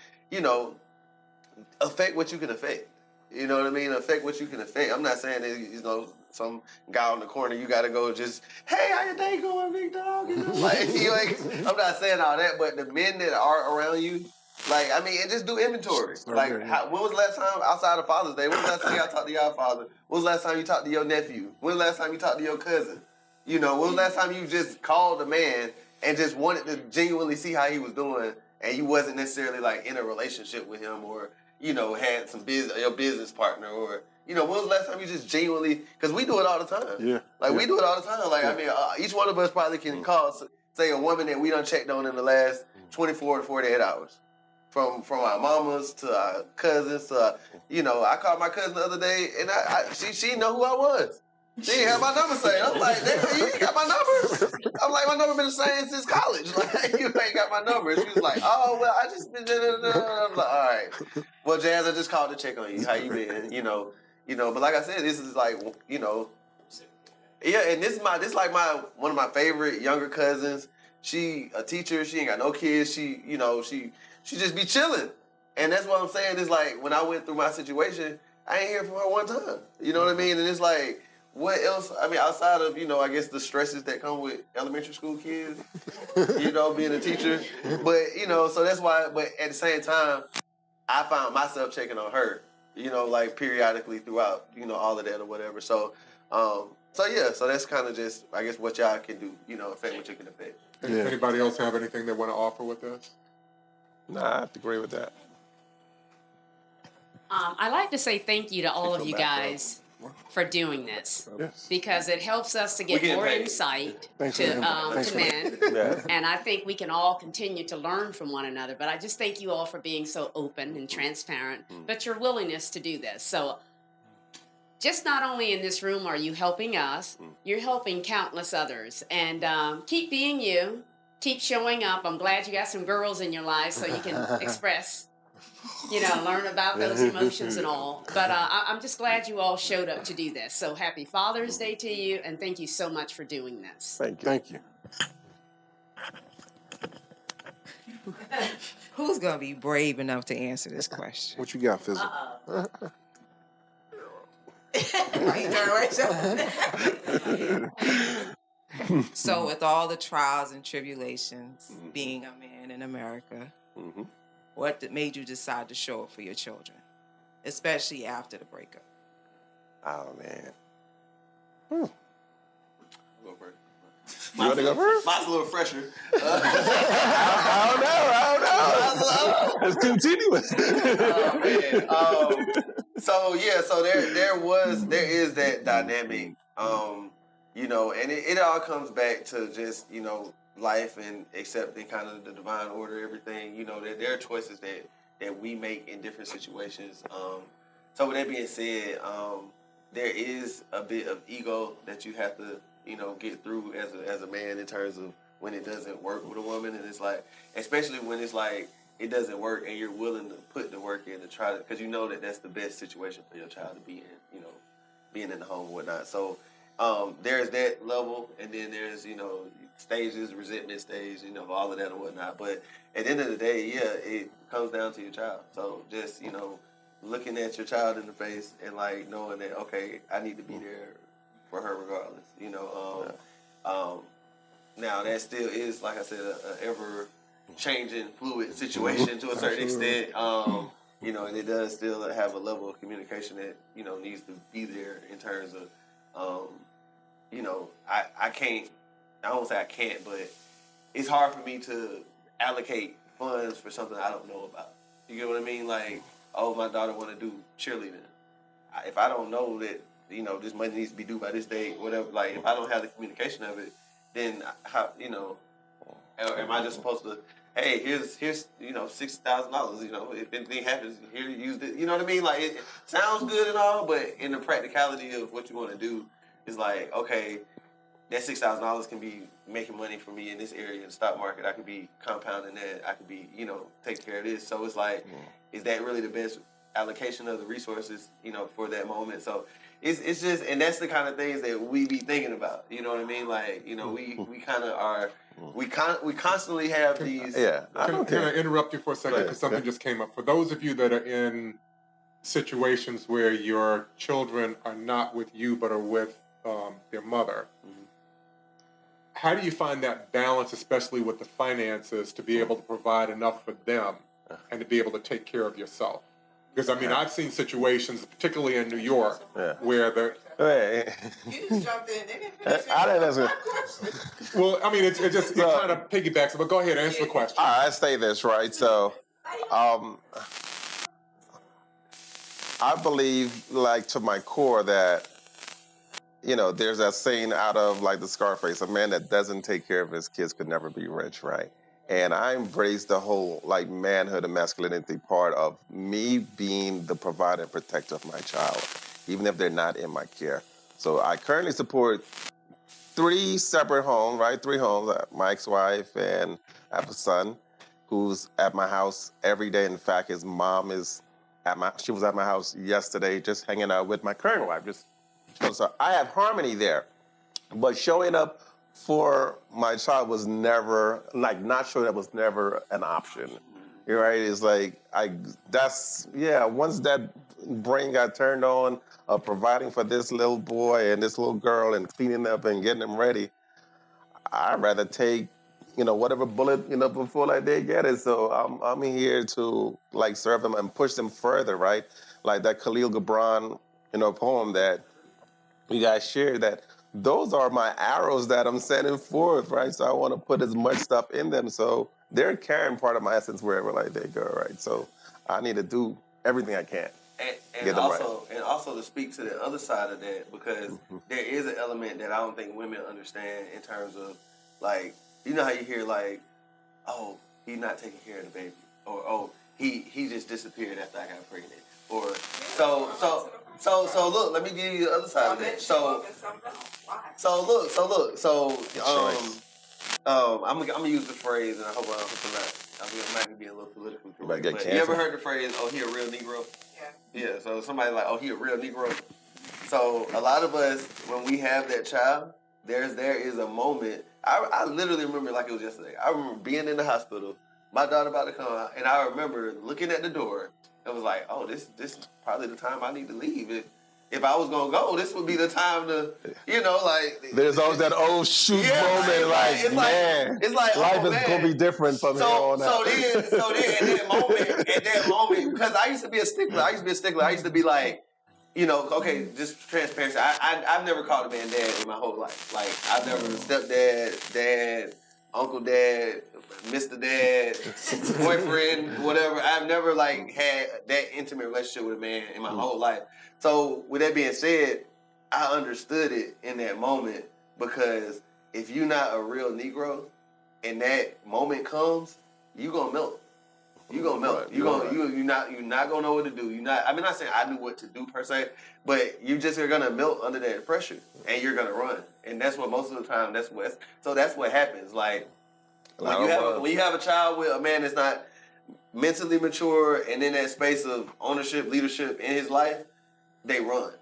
[SPEAKER 4] affect what you can affect. You know what I mean? Affect what you can affect. I'm not saying that some guy on the corner you got to go just, hey, how your day going, big dog? I'm not saying all that, but the men that are around you. Like, I mean, and just do inventory. Like, when was the last time, outside of Father's Day, when was the last time y'all talked to y'all father? When was the last time you talked to your nephew? When was the last time you talked to your cousin? When was the last time you just called a man and just wanted to genuinely see how he was doing, and you wasn't necessarily, like, in a relationship with him, or, had some your business partner, or, when was the last time you just genuinely, because we do it all the time.
[SPEAKER 2] Yeah.
[SPEAKER 4] We do it all the time. Like, I mean, each one of us probably can call, say, a woman that we done checked on in the last 24 to 48 hours. From our mamas to our cousins to, I called my cousin the other day and she didn't know who I was. She didn't have my number saved. I'm like, you ain't got my number? I'm like, my number been the same since college. Like, you ain't got my number. And she was like, oh, well, I just been, I'm like, all right. Well, Jazz, I just called to check on you. How you been? But like I said, this is like, yeah, and this is like one of my favorite younger cousins. She a teacher. She ain't got no kids. She just be chilling. And that's what I'm saying is like, when I went through my situation, I ain't hear from her one time. You know what I mean? And it's like, what else? I mean, outside of, I guess the stresses that come with elementary school kids, being a teacher. But, so that's why, but at the same time, I found myself checking on her, like periodically throughout, all of that or whatever. So that's kind of just, I guess, what y'all can do, affect what you can affect.
[SPEAKER 1] Yeah. Anybody else have anything they want to offer with this?
[SPEAKER 5] Nah, I have to agree with that.
[SPEAKER 8] I'd like to say thank you to all of you guys for doing this, because it helps us to get more insight to men, and I think we can all continue to learn from one another. But I just thank you all for being so open and transparent, but your willingness to do this. So just not only in this room are you helping us, you're helping countless others. And keep being you. Keep showing up. I'm glad you got some girls in your lives so you can express, learn about those emotions and all. But I'm just glad you all showed up to do this. So happy Father's Day to you, and thank you so much for doing this.
[SPEAKER 5] Thank you.
[SPEAKER 2] Thank you.
[SPEAKER 9] Who's going to be brave enough to answer this question?
[SPEAKER 2] What you got, Fizzle?
[SPEAKER 9] So with all the trials and tribulations, being a man in America, Mm-hmm. What made you decide to show up for your children, especially after the breakup?
[SPEAKER 5] Oh, man.
[SPEAKER 4] I'll go first.
[SPEAKER 5] You want to go first?
[SPEAKER 4] Mine's a little fresher.
[SPEAKER 5] I don't know. It's continuous.
[SPEAKER 4] Oh, man. So there is that dynamic, and it all comes back to just, life and accepting kind of the divine order, everything, that there are choices that we make in different situations. So with that being said, there is a bit of ego that you have to, get through as a man in terms of when it doesn't work with a woman. And it's like, especially when it's like it doesn't work and you're willing to put the work in to try to, because you know that that's the best situation for your child to be in, being in the home and whatnot. So there's that level, and then there's, stages, resentment stage, all of that and whatnot. But at the end of the day, it comes down to your child. So just, looking at your child in the face and like knowing that, okay, I need to be there for her regardless, now that still is, like I said, a ever changing, fluid situation to a certain extent, and it does still have a level of communication that, needs to be there in terms of, I can't, I won't say I can't, but it's hard for me to allocate funds for something I don't know about. You get what I mean? Like, oh, my daughter want to do cheerleading. If I don't know that, this money needs to be due by this date, whatever, like, if I don't have the communication of it, then how, am I just supposed to, hey, here's $6,000, if anything happens, here, use it, you know what I mean? Like, it sounds good and all, but in the practicality of what you want to do, it's like, okay, that $6,000 can be making money for me in this area in the stock market. I could be compounding that. I could be, taking care of this. So it's like, is that really the best allocation of the resources, for that moment? So it's just, and that's the kind of things that we be thinking about. You know what I mean? Like, we kind of are, we constantly have these.
[SPEAKER 1] Yeah. Can I interrupt you for a second because something just came up? For those of you that are in situations where your children are not with you but are with their mother. How do you find that balance, especially with the finances, to be able to provide enough for them and to be able to take care of yourself? Because, I mean, I've seen situations, particularly in New York, where the...
[SPEAKER 9] You just jumped in. They didn't finish
[SPEAKER 5] I didn't answer.
[SPEAKER 1] Well, I mean, it kind of piggybacks. But go ahead, answer the question.
[SPEAKER 5] All right, I say this, right? So, I believe, like, to my core that, there's that saying out of, like, the Scarface, a man that doesn't take care of his kids could never be rich, right? And I embrace the whole, like, manhood and masculinity part of me being the provider and protector of my child, even if they're not in my care. So I currently support 3 separate homes, right? 3 homes. My ex-wife, and I have a son who's at my house every day. In fact, his mom is she was at my house yesterday just hanging out with my current wife. So I have harmony there. But showing up for my child was never, like, not showing up was never an option. You're right. It's like, once that brain got turned on of providing for this little boy and this little girl and cleaning them up and getting them ready, I'd rather take, whatever bullet, before like they get it. So I'm here to, like, serve them and push them further, right? Like that Khalil Gibran, poem that you guys shared, that those are my arrows that I'm sending forth, right? So I want to put as much stuff in them so they're carrying part of my essence wherever, like, they go, right? So I need to do everything I can.
[SPEAKER 4] And also to speak to the other side of that, because there is an element that I don't think women understand in terms of, like, how you hear, like, oh, he's not taking care of the baby, or oh, he just disappeared after I got pregnant, or so look, let me give you the other side of that. I'm gonna use the phrase, and I hope I'm not gonna be a little politically correct. But you ever heard the phrase, "Oh, he a real Negro"? Yeah. So somebody like, "Oh, he a real Negro." So a lot of us, when we have that child, there is a moment. I literally remember like it was yesterday. I remember being in the hospital, my daughter about to come out, and I remember looking at the door. It was like, oh, this is probably the time I need to leave. If if I was gonna go, this would be the time to, like.
[SPEAKER 5] There's always that old shoot moment, man.
[SPEAKER 4] It's like
[SPEAKER 5] life is gonna be different from here on out.
[SPEAKER 4] So then, at that moment, because I used to be a stickler. I used to be like, okay, just transparency. I've never called a man dad in my whole life. Like, I've never stepdad, dad, uncle dad, Mr. Dad, boyfriend, whatever. I've never like had that intimate relationship with a man in my whole life. So with that being said, I understood it in that moment, because if you're not a real Negro and that moment comes, you gonna melt. You gonna melt. You're not gonna know what to do. I'm not saying I knew what to do per se, but you just are gonna melt under that pressure and you're gonna run. And that's what most of the time that's what happens. Like when you have a child with a man that's not mentally mature and in that space of ownership, leadership in his life, they run.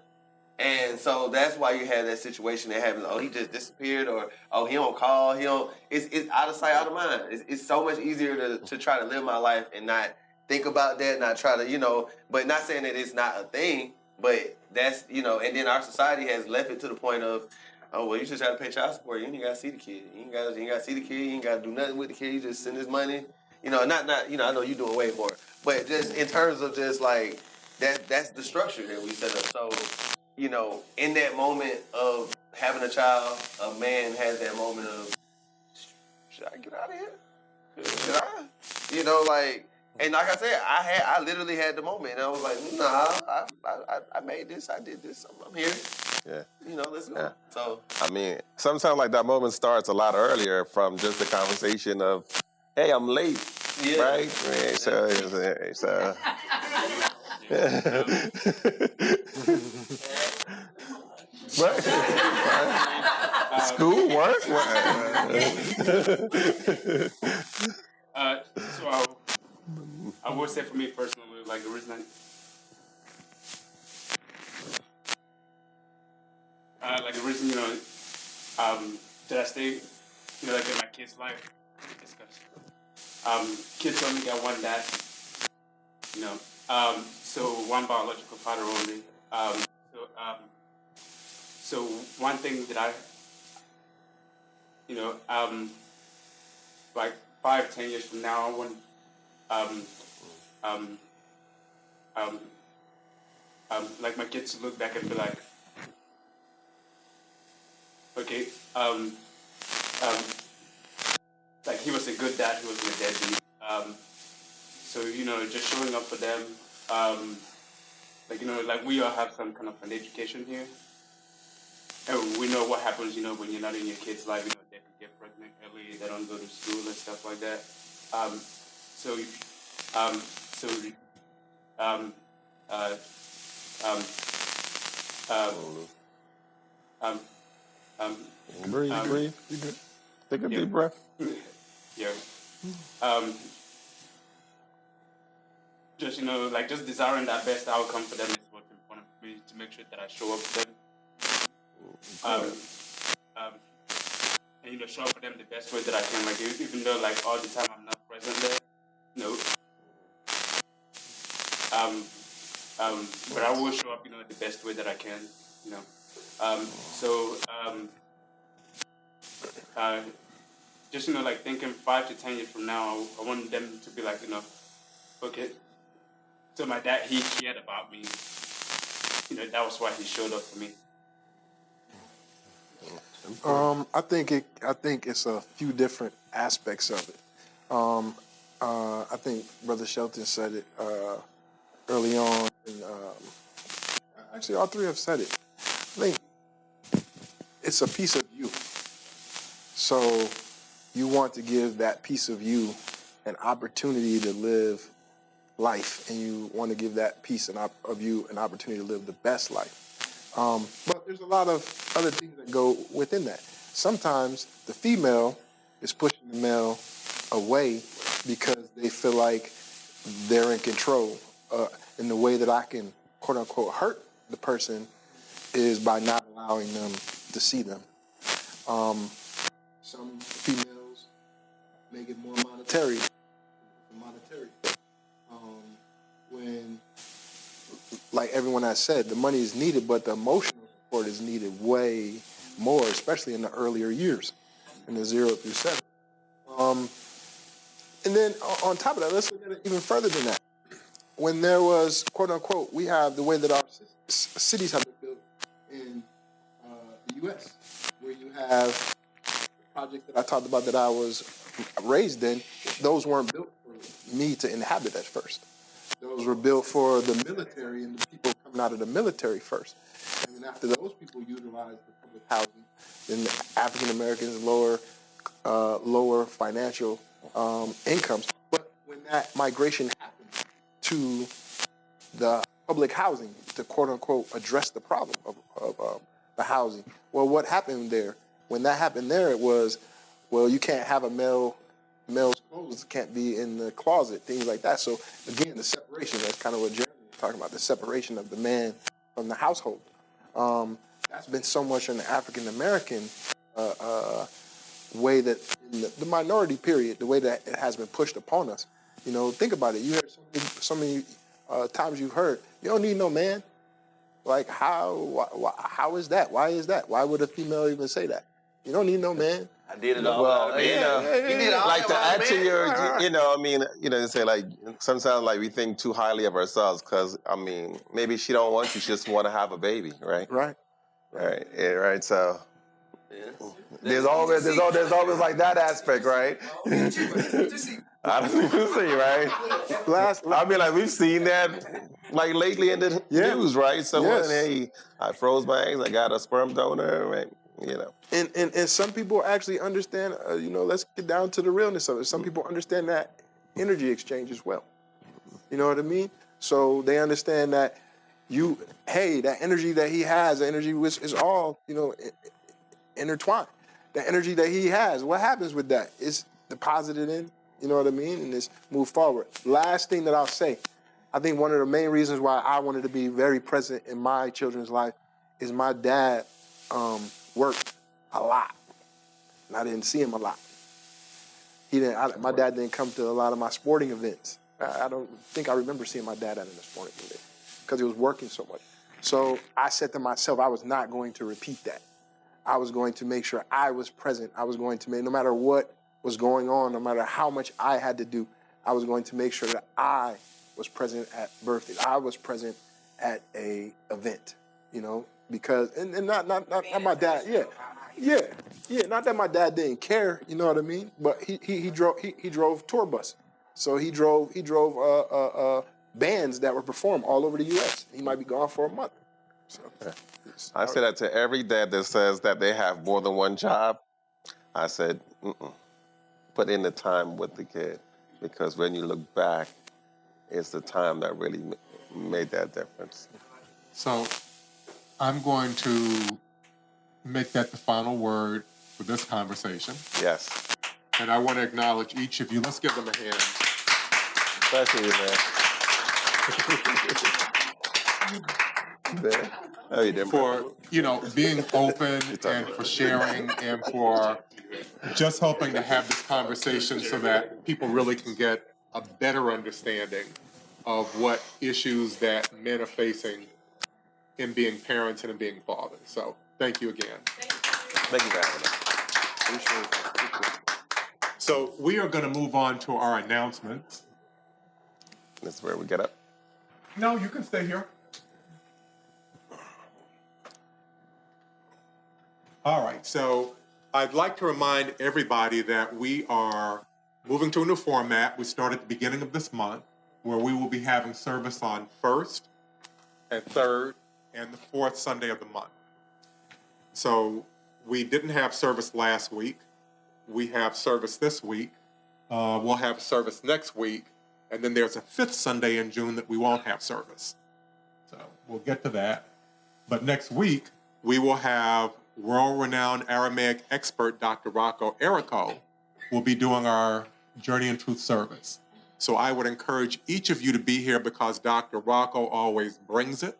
[SPEAKER 4] And so that's why you have that situation that happens. Oh, he just disappeared, or he don't call. It's out of sight, out of mind. It's so much easier to try to live my life and not think about that, not try to, but not saying that it's not a thing, but that's, and then our society has left it to the point of, oh, well, you just have to pay child support. You ain't got to see the kid. You ain't got to see the kid. You ain't got to do nothing with the kid. You just send his money. Not, I know you doing way more, but just in terms of just like that's the structure that we set up. So, in that moment of having a child, a man has that moment of, should I get out of here? Should I? And like I said, I literally had the moment, and I was like, nah, I made this, I did this, I'm here.
[SPEAKER 5] Yeah.
[SPEAKER 4] Let's go.
[SPEAKER 5] Yeah.
[SPEAKER 4] So,
[SPEAKER 5] I mean, sometimes like that moment starts a lot earlier from just the conversation of, hey, I'm late, right? So What? School work?
[SPEAKER 3] So I would say for me personally, like the reason that I stay, like in my kid's life, discuss. Kids only got one dad, so one biological father only. So one thing that like 5-10 years from now, I want, like my kids to look back and be like, okay, like he was a good dad, he wasn't a deadbeat. So just showing up for them, like we all have some kind of an education here. And we know what happens, when you're not in your kid's life, they could get pregnant early, they don't go to school and stuff like that.
[SPEAKER 5] Breathe. You good? Take a deep breath.
[SPEAKER 3] Yeah. Just just desiring that best outcome for them is what's important for me, to make sure that I show up for them. And show up for them the best way that I can. Like even though like all the time I'm not present there, but I will show up, the best way that I can, just like thinking 5 to 10 years from now, I want them to be like, okay, so my dad, he cared about me. That was why he showed up for me.
[SPEAKER 2] I think it's a few different aspects of it. I think Brother Shelton said it early on, and actually all three have said it. I think it's a piece of you. So you want to give that piece of you an opportunity to live life, and you want to give that piece of you an opportunity to live the best life. But there's a lot of other things that go within that. Sometimes the female is pushing the male away because they feel like they're in control. And the way that I can, quote unquote, hurt the person is by not allowing them to see them. Some females make it more monetary. When like everyone has said, the money is needed, but the emotional support is needed way more, especially in the earlier years, in the 0 through 7. And then on top of that, let's look at it even further than that. When there was, quote unquote, we have the way that our cities have been built in the U.S., where you have the project that I talked about that I was raised in. Those weren't built for me to inhabit at first. Those were built for the military and the people coming out of the military first. And then after those people utilized the public housing, then African Americans lower financial incomes. But when that migration happened to the public housing to quote unquote address the problem of the housing, well, what happened there? When that happened there, it was, well, you can't have male's clothes can't be in the closet, things like that. So again, the separation, that's kind of what Jeremy was talking about, the separation of the man from the household. That's been so much in the African American way that in the minority period, the way that it has been pushed upon us. You know, think about it. You hear so many times you've heard, you don't need no man. Like, how is that? Why is that? Why would a female even say that? You don't need no man.
[SPEAKER 4] I did it all.
[SPEAKER 5] Well,
[SPEAKER 4] you did all
[SPEAKER 5] like to
[SPEAKER 4] that,
[SPEAKER 5] add to
[SPEAKER 4] man.
[SPEAKER 5] your, they say like sometimes like we think too highly of ourselves because maybe she don't want you, she just want to have a baby, right?
[SPEAKER 2] Right.
[SPEAKER 5] Yeah, right. So there's always like that aspect, right? I don't even see, right? Like we've seen that like lately in the news, right? Someone, hey, I froze my eggs, I got a sperm donor, right? You know.
[SPEAKER 2] And some people actually understand, let's get down to the realness of it. Some people understand that energy exchange as well. You know what I mean? So they understand that that energy that he has, the energy which is all, intertwined. The energy that he has, what happens with that? It's deposited in, you know what I mean? And it's moved forward. Last thing that I'll say, I think one of the main reasons why I wanted to be very present in my children's life is my dad worked a lot. And I didn't see him a lot. My dad didn't come to a lot of my sporting events. I don't think I remember seeing my dad at a sporting event because he was working so much. So I said to myself, I was not going to repeat that. I was going to make sure I was present. I was going to no matter what was going on, no matter how much I had to do, I was going to make sure that I was present at birthdays. I was present at a event, because and not my dad. Not that my dad didn't care, you know what I mean? But he drove tour bus, so he drove bands that were performed all over the U.S. He might be gone for a month. So
[SPEAKER 5] I say that to every dad that says that they have more than one job. I said, put in the time with the kid, because when you look back, it's the time that really made that difference.
[SPEAKER 1] So I'm going to make that the final word for this conversation.
[SPEAKER 5] Yes.
[SPEAKER 1] And I want to acknowledge each of you. Let's give them a hand.
[SPEAKER 5] Especially you, man.
[SPEAKER 1] For being open and for sharing and for just helping to have this conversation so that people really can get a better understanding of what issues that men are facing in being parents and in being fathers. So thank you again.
[SPEAKER 5] Thank you for having us.
[SPEAKER 1] So we are going to move on to our announcements.
[SPEAKER 5] This is where we get up.
[SPEAKER 1] No, you can stay here. All right, so I'd like to remind everybody that we are moving to a new format. We start at the beginning of this month, where we will be having service on first and third and the fourth Sunday of the month. So we didn't have service last week. We have service this week. We'll have service next week. And then there's a fifth Sunday in June that we won't have service. So we'll get to that. But next week, we will have world-renowned Aramaic expert Dr. Rocco Errico will be doing our Journey in Truth service. So I would encourage each of you to be here because Dr. Rocco always brings it.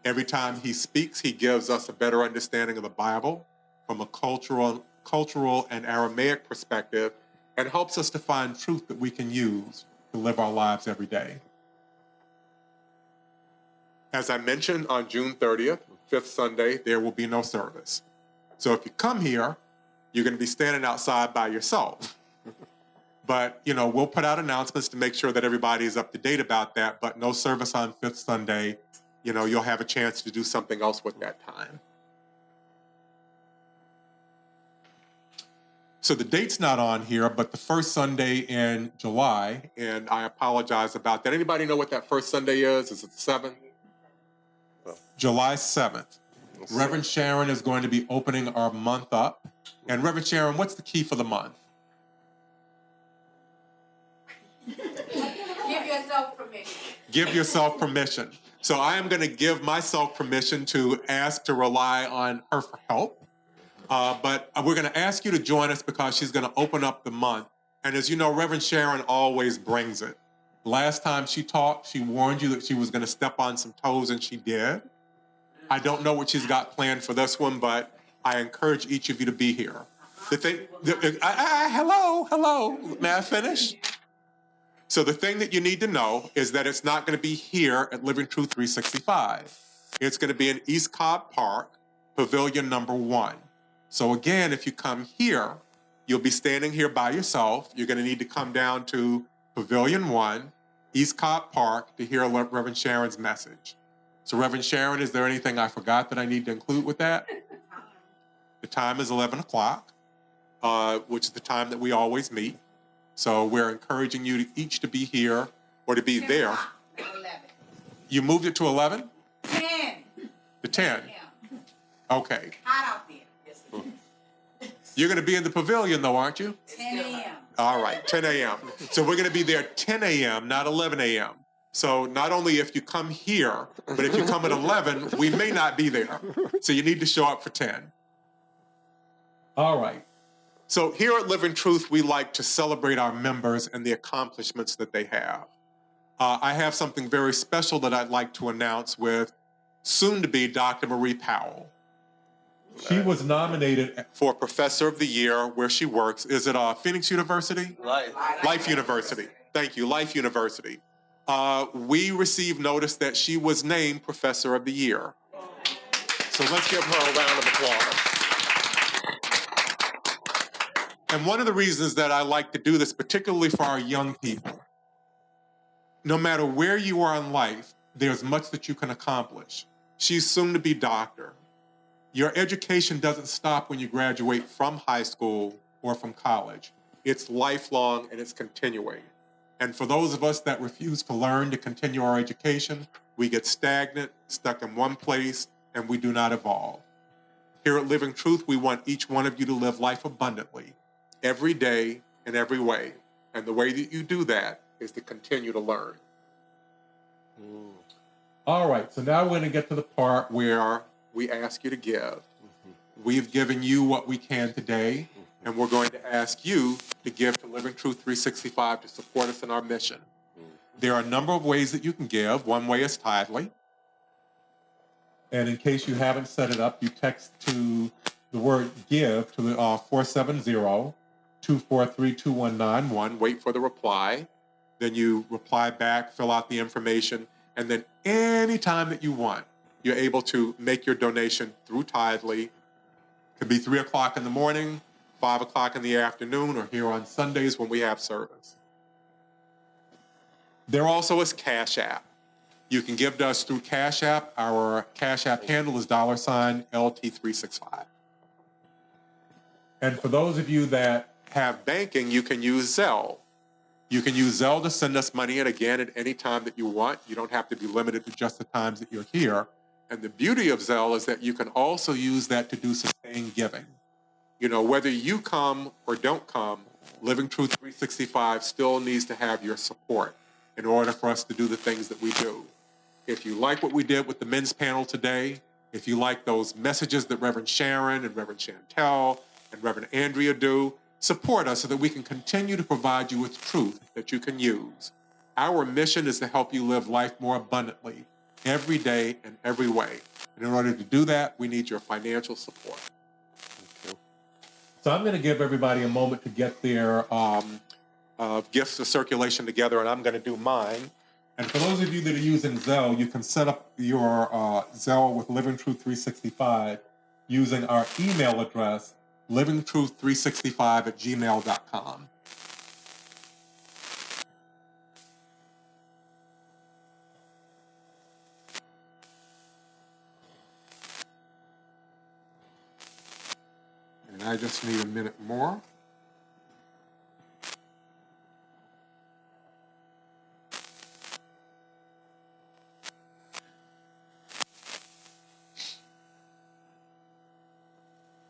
[SPEAKER 1] Every time he speaks, he gives us a better understanding of the Bible from a cultural and Aramaic perspective and helps us to find truth that we can use to live our lives every day. As I mentioned, on June 30th, 5th Sunday, there will be no service. So if you come here, you're going to be standing outside by yourself. But, we'll put out announcements to make sure that everybody is up to date about that, but no service on 5th Sunday. You'll have a chance to do something else with that time. So the date's not on here, but the first Sunday in July, and I apologize about that. Anybody know what that first Sunday is? Is it the 7th? July 7th. Reverend Sharon is going to be opening our month up. And Reverend Sharon, what's the key for the month?
[SPEAKER 10] Give yourself permission.
[SPEAKER 1] Give yourself permission. So I am going to give myself permission to ask to rely on her for help. But we're going to ask you to join us because she's going to open up the month. And as you know, Reverend Sharon always brings it. Last time she talked, she warned you that she was going to step on some toes, and she did. I don't know what she's got planned for this one, but I encourage each of you to be here. Hello. May I finish? So the thing that you need to know is that it's not going to be here at Living Truth 365. It's going to be in East Cobb Park, Pavilion number 1. So again, if you come here, you'll be standing here by yourself. You're going to need to come down to Pavilion 1, East Cobb Park, to hear Reverend Sharon's message. So Reverend Sharon, is there anything I forgot that I need to include with that? The time is 11 o'clock, which is the time that we always meet. So we're encouraging you each to be here or to be there.
[SPEAKER 10] 11.
[SPEAKER 1] You moved it to 11?
[SPEAKER 10] 10.
[SPEAKER 1] To 10?
[SPEAKER 10] Yeah.
[SPEAKER 1] Okay.
[SPEAKER 10] Hot out there.
[SPEAKER 1] You're going to be in the pavilion, though, aren't you?
[SPEAKER 10] 10 a.m.
[SPEAKER 1] All right, 10 a.m. So we're going to be there 10 a.m., not 11 a.m. So not only if you come here, but if you come at 11, we may not be there. So you need to show up for 10. All right. So here at Living Truth, we like to celebrate our members and the accomplishments that they have. I have something very special that I'd like to announce with soon-to-be Dr. Marie Powell. She was nominated for Professor of the Year where she works. Is it Phoenix University? Life University. Thank you, Life University. We received notice that she was named Professor of the Year. So let's give her a round of applause. And one of the reasons that I like to do this, particularly for our young people, no matter where you are in life, there's much that you can accomplish. She's soon to be doctor. Your education doesn't stop when you graduate from high school or from college. It's lifelong and it's continuing. And for those of us that refuse to learn to continue our education, we get stagnant, stuck in one place, and we do not evolve. Here at Living Truth, we want each one of you to live life abundantly, every day in every way. And the way that you do that is to continue to learn. All right, so now we're going to get to the part where we ask you to give. We've given you what we can today, and we're going to ask you to give to Living Truth 365 to support us in our mission. There are a number of ways that you can give. One way is tithely. And in case you haven't set it up, you text to the word give to the 470-243-2191. Wait for the reply. Then you reply back, fill out the information, and then anytime that you want, you're able to make your donation through Tithely. It could be 3 o'clock in the morning, 5 o'clock in the afternoon, or here on Sundays when we have service. There also is Cash App. You can give to us through Cash App. Our Cash App handle is $LT365. And for those of you that have banking, you can use Zelle. You can use Zelle to send us money, and again, at any time that you want. You don't have to be limited to just the times that you're here. And the beauty of Zelle is that you can also use that to do sustained giving. You know, whether you come or don't come, Living Truth 365 still needs to have your support in order for us to do the things that we do. If you like what we did with the men's panel today, if you like those messages that Reverend Sharon and Reverend Chantel and Reverend Andrea do, support us so that we can continue to provide you with truth that you can use. Our mission is to help you live life more abundantly, every day and every way. And in order to do that, we need your financial support. Okay. So I'm going to give everybody a moment to get their gifts of circulation together, and I'm going to do mine. And for those of you that are using Zelle, you can set up your Zelle with Living Truth 365 using our email address, livingtruth365@gmail.com. And I just need a minute more.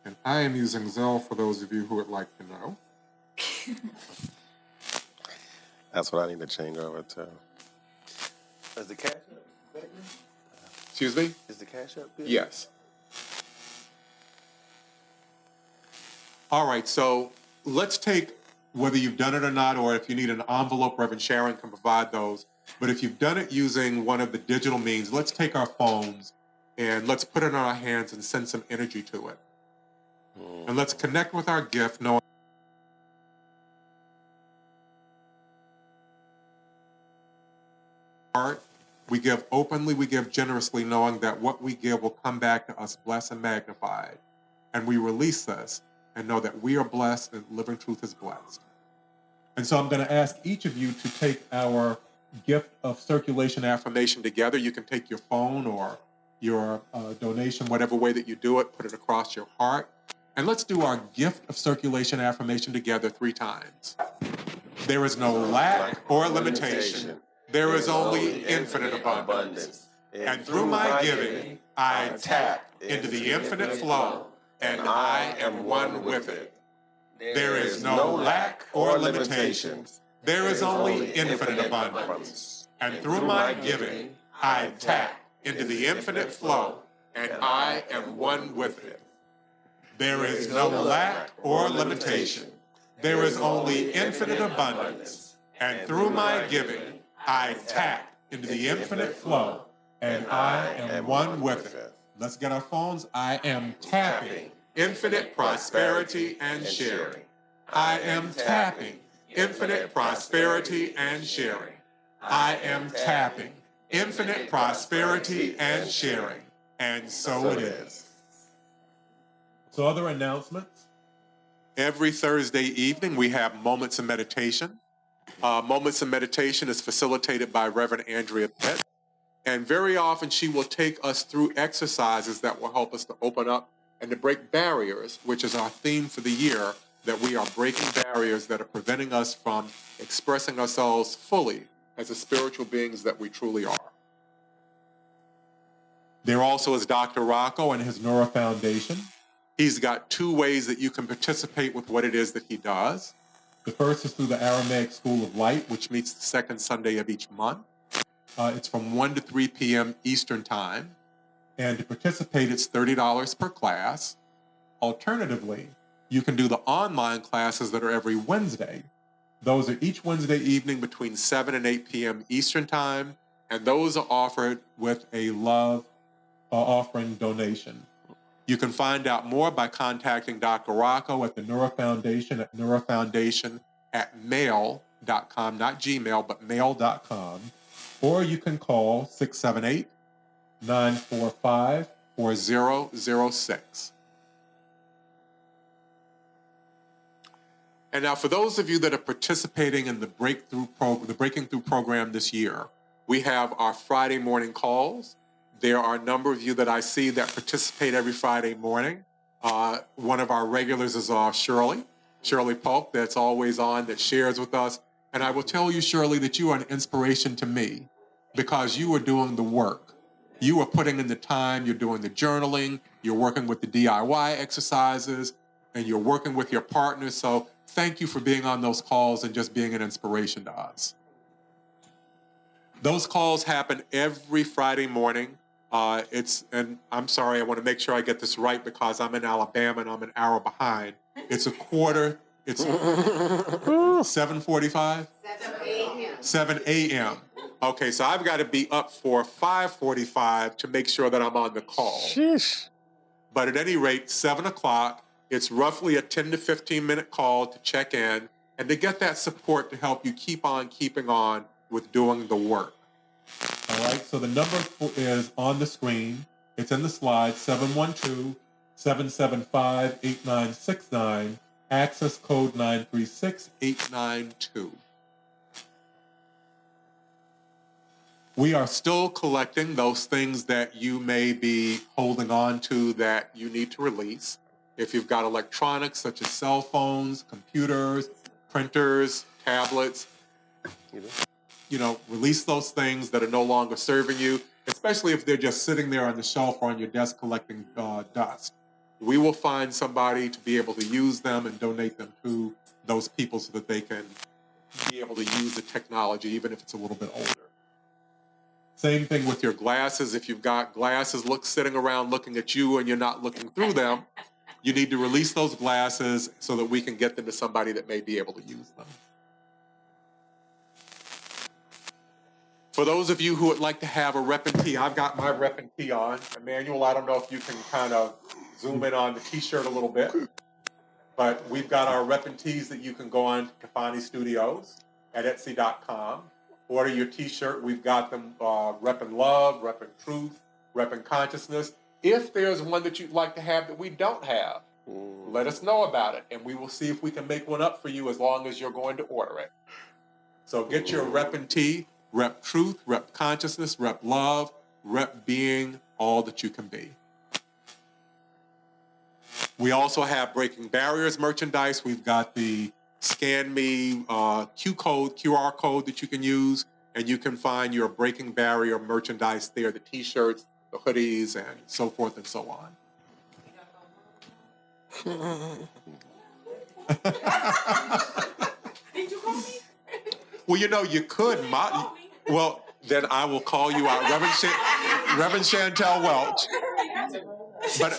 [SPEAKER 1] And I am using Zelle for those of you who would like to know.
[SPEAKER 5] That's what I need to change over to. Is the cash up?
[SPEAKER 1] Excuse me?
[SPEAKER 5] Is the cash up good?
[SPEAKER 1] Yes. All right, so let's take, whether you've done it or not, or if you need an envelope, Reverend Sharon can provide those. But if you've done it using one of the digital means, let's take our phones and let's put it in our hands and send some energy to it. And let's connect with our gift, knowing we give openly, we give generously, knowing that what we give will come back to us blessed and magnified. And we release this and know that we are blessed and Living Truth is blessed. And so I'm going to ask each of you to take our gift of circulation affirmation together. You can take your phone or your donation, whatever way that you do it, put it across your heart. And let's do our gift of circulation affirmation together 3 times. There is no lack or limitation. There is only infinite abundance. And through my giving, I tap into the infinite flow, and I am one with it. There is no lack or limitation. There is only infinite abundance. And through my giving, I tap into the infinite flow, and I am one with it. There is no lack or limitation. There is only infinite abundance. And through my giving, I tap into the infinite flow, and I am one with it. Let's get our phones. I am tapping infinite prosperity and sharing. I am tapping infinite prosperity and sharing. I am tapping infinite prosperity and sharing. And so it is. So other announcements. Every Thursday evening, we have Moments of Meditation. Moments of Meditation is facilitated by Reverend Andrea Pitt. And very often she will take us through exercises that will help us to open up and to break barriers, which is our theme for the year, that we are breaking barriers that are preventing us from expressing ourselves fully as the spiritual beings that we truly are. There also is Dr. Rocco and his Neuro Foundation. He's got 2 ways that you can participate with what it is that he does. The first is through the Aramaic School of Light, which meets the second Sunday of each month. It's from 1 to 3 p.m. Eastern Time. And to participate, it's $30 per class. Alternatively, you can do the online classes that are every Wednesday. Those are each Wednesday evening between 7 and 8 p.m. Eastern Time. And those are offered with a love offering donation. You can find out more by contacting Dr. Rocco at the Neuro Foundation at neurofoundation@mail.com, not Gmail, but mail.com. Or you can call 678-945-4006. And now for those of you that are participating in the Breaking Through program this year, we have our Friday morning calls. There are a number of you that I see that participate every Friday morning. One of our regulars is Shirley Polk, that's always on, that shares with us. And I will tell you, Shirley, that you are an inspiration to me because you are doing the work. You are putting in the time, you're doing the journaling, you're working with the DIY exercises, and you're working with your partners. So thank you for being on those calls and just being an inspiration to us. Those calls happen every Friday morning. And I'm sorry, I want to make sure I get this right because I'm in Alabama and I'm an hour behind. It's 7:45? 7 a.m. Okay, so I've got to be up for 5:45 to make sure that I'm on the call.
[SPEAKER 5] Sheesh.
[SPEAKER 1] But at any rate, 7 o'clock, it's roughly a 10 to 15 minute call to check in and to get that support to help you keep on keeping on with doing the work. All right, so the number is on the screen. It's in the slide, 712-775-8969, access code 936892. We are still collecting those things that you may be holding on to that you need to release. If you've got electronics such as cell phones, computers, printers, tablets, release those things that are no longer serving you, especially if they're just sitting there on the shelf or on your desk collecting dust. We will find somebody to be able to use them and donate them to those people so that they can be able to use the technology, even if it's a little bit older. Same thing with your glasses. If you've got glasses sitting around looking at you and you're not looking through them, you need to release those glasses so that we can get them to somebody that may be able to use them. For those of you who would like to have a rep and tee, I've got my rep and tee on. Emmanuel, I don't know if you can kind of zoom in on the t-shirt a little bit, but we've got our rep and tees that you can go on to Kafani Studios at Etsy.com. Order your t-shirt. We've got them rep and love, rep and truth, rep and consciousness. If there's one that you'd like to have that we don't have, let us know about it, and we will see if we can make one up for you as long as you're going to order it. So get your rep and tee, rep truth, rep consciousness, rep love, rep being all that you can be. We also have Breaking Barriers merchandise. We've got the Scan Me QR code that you can use, and you can find your Breaking Barrier merchandise there, the t-shirts, the hoodies, and so forth and so on.
[SPEAKER 7] Did you call me?
[SPEAKER 1] Well, you could. Well, then I will call you out, Reverend Chantel Welch. But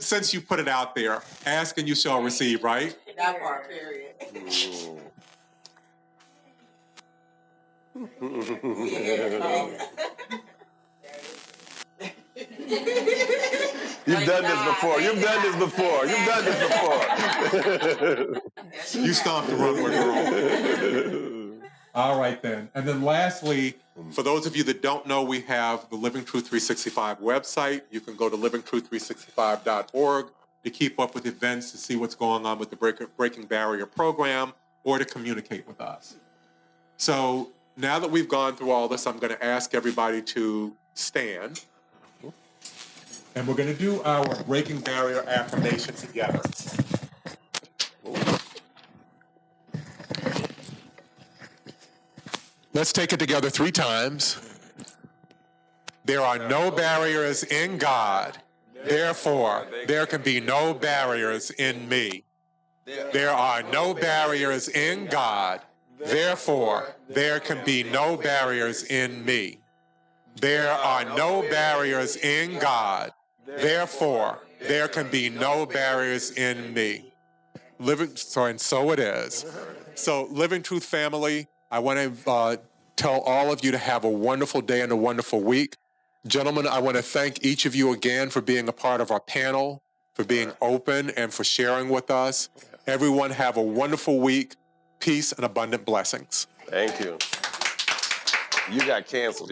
[SPEAKER 1] since you put it out there, ask and you shall receive, right?
[SPEAKER 9] That part, period.
[SPEAKER 5] You've done this before.
[SPEAKER 1] You stomped the runway, girl. All right, then. And then lastly, for those of you that don't know, we have the Living Truth 365 website. You can go to livingtruth365.org to keep up with events, to see what's going on with the Breaking Barrier program, or to communicate with us. So now that we've gone through all this, I'm going to ask everybody to stand. And we're going to do our Breaking Barrier affirmation together. Let's take it together 3 times. There are no barriers in God. Therefore, there can be no barriers in me. There are no barriers in God. Therefore, there can be no barriers in me. There are no barriers in God. Therefore, there can be no barriers in me. And so it is. So, Living Truth family, I want to tell all of you to have a wonderful day and a wonderful week. Gentlemen, I want to thank each of you again for being a part of our panel, for being open, and for sharing with us. Everyone have a wonderful week. Peace and abundant blessings.
[SPEAKER 5] Thank you. You got canceled,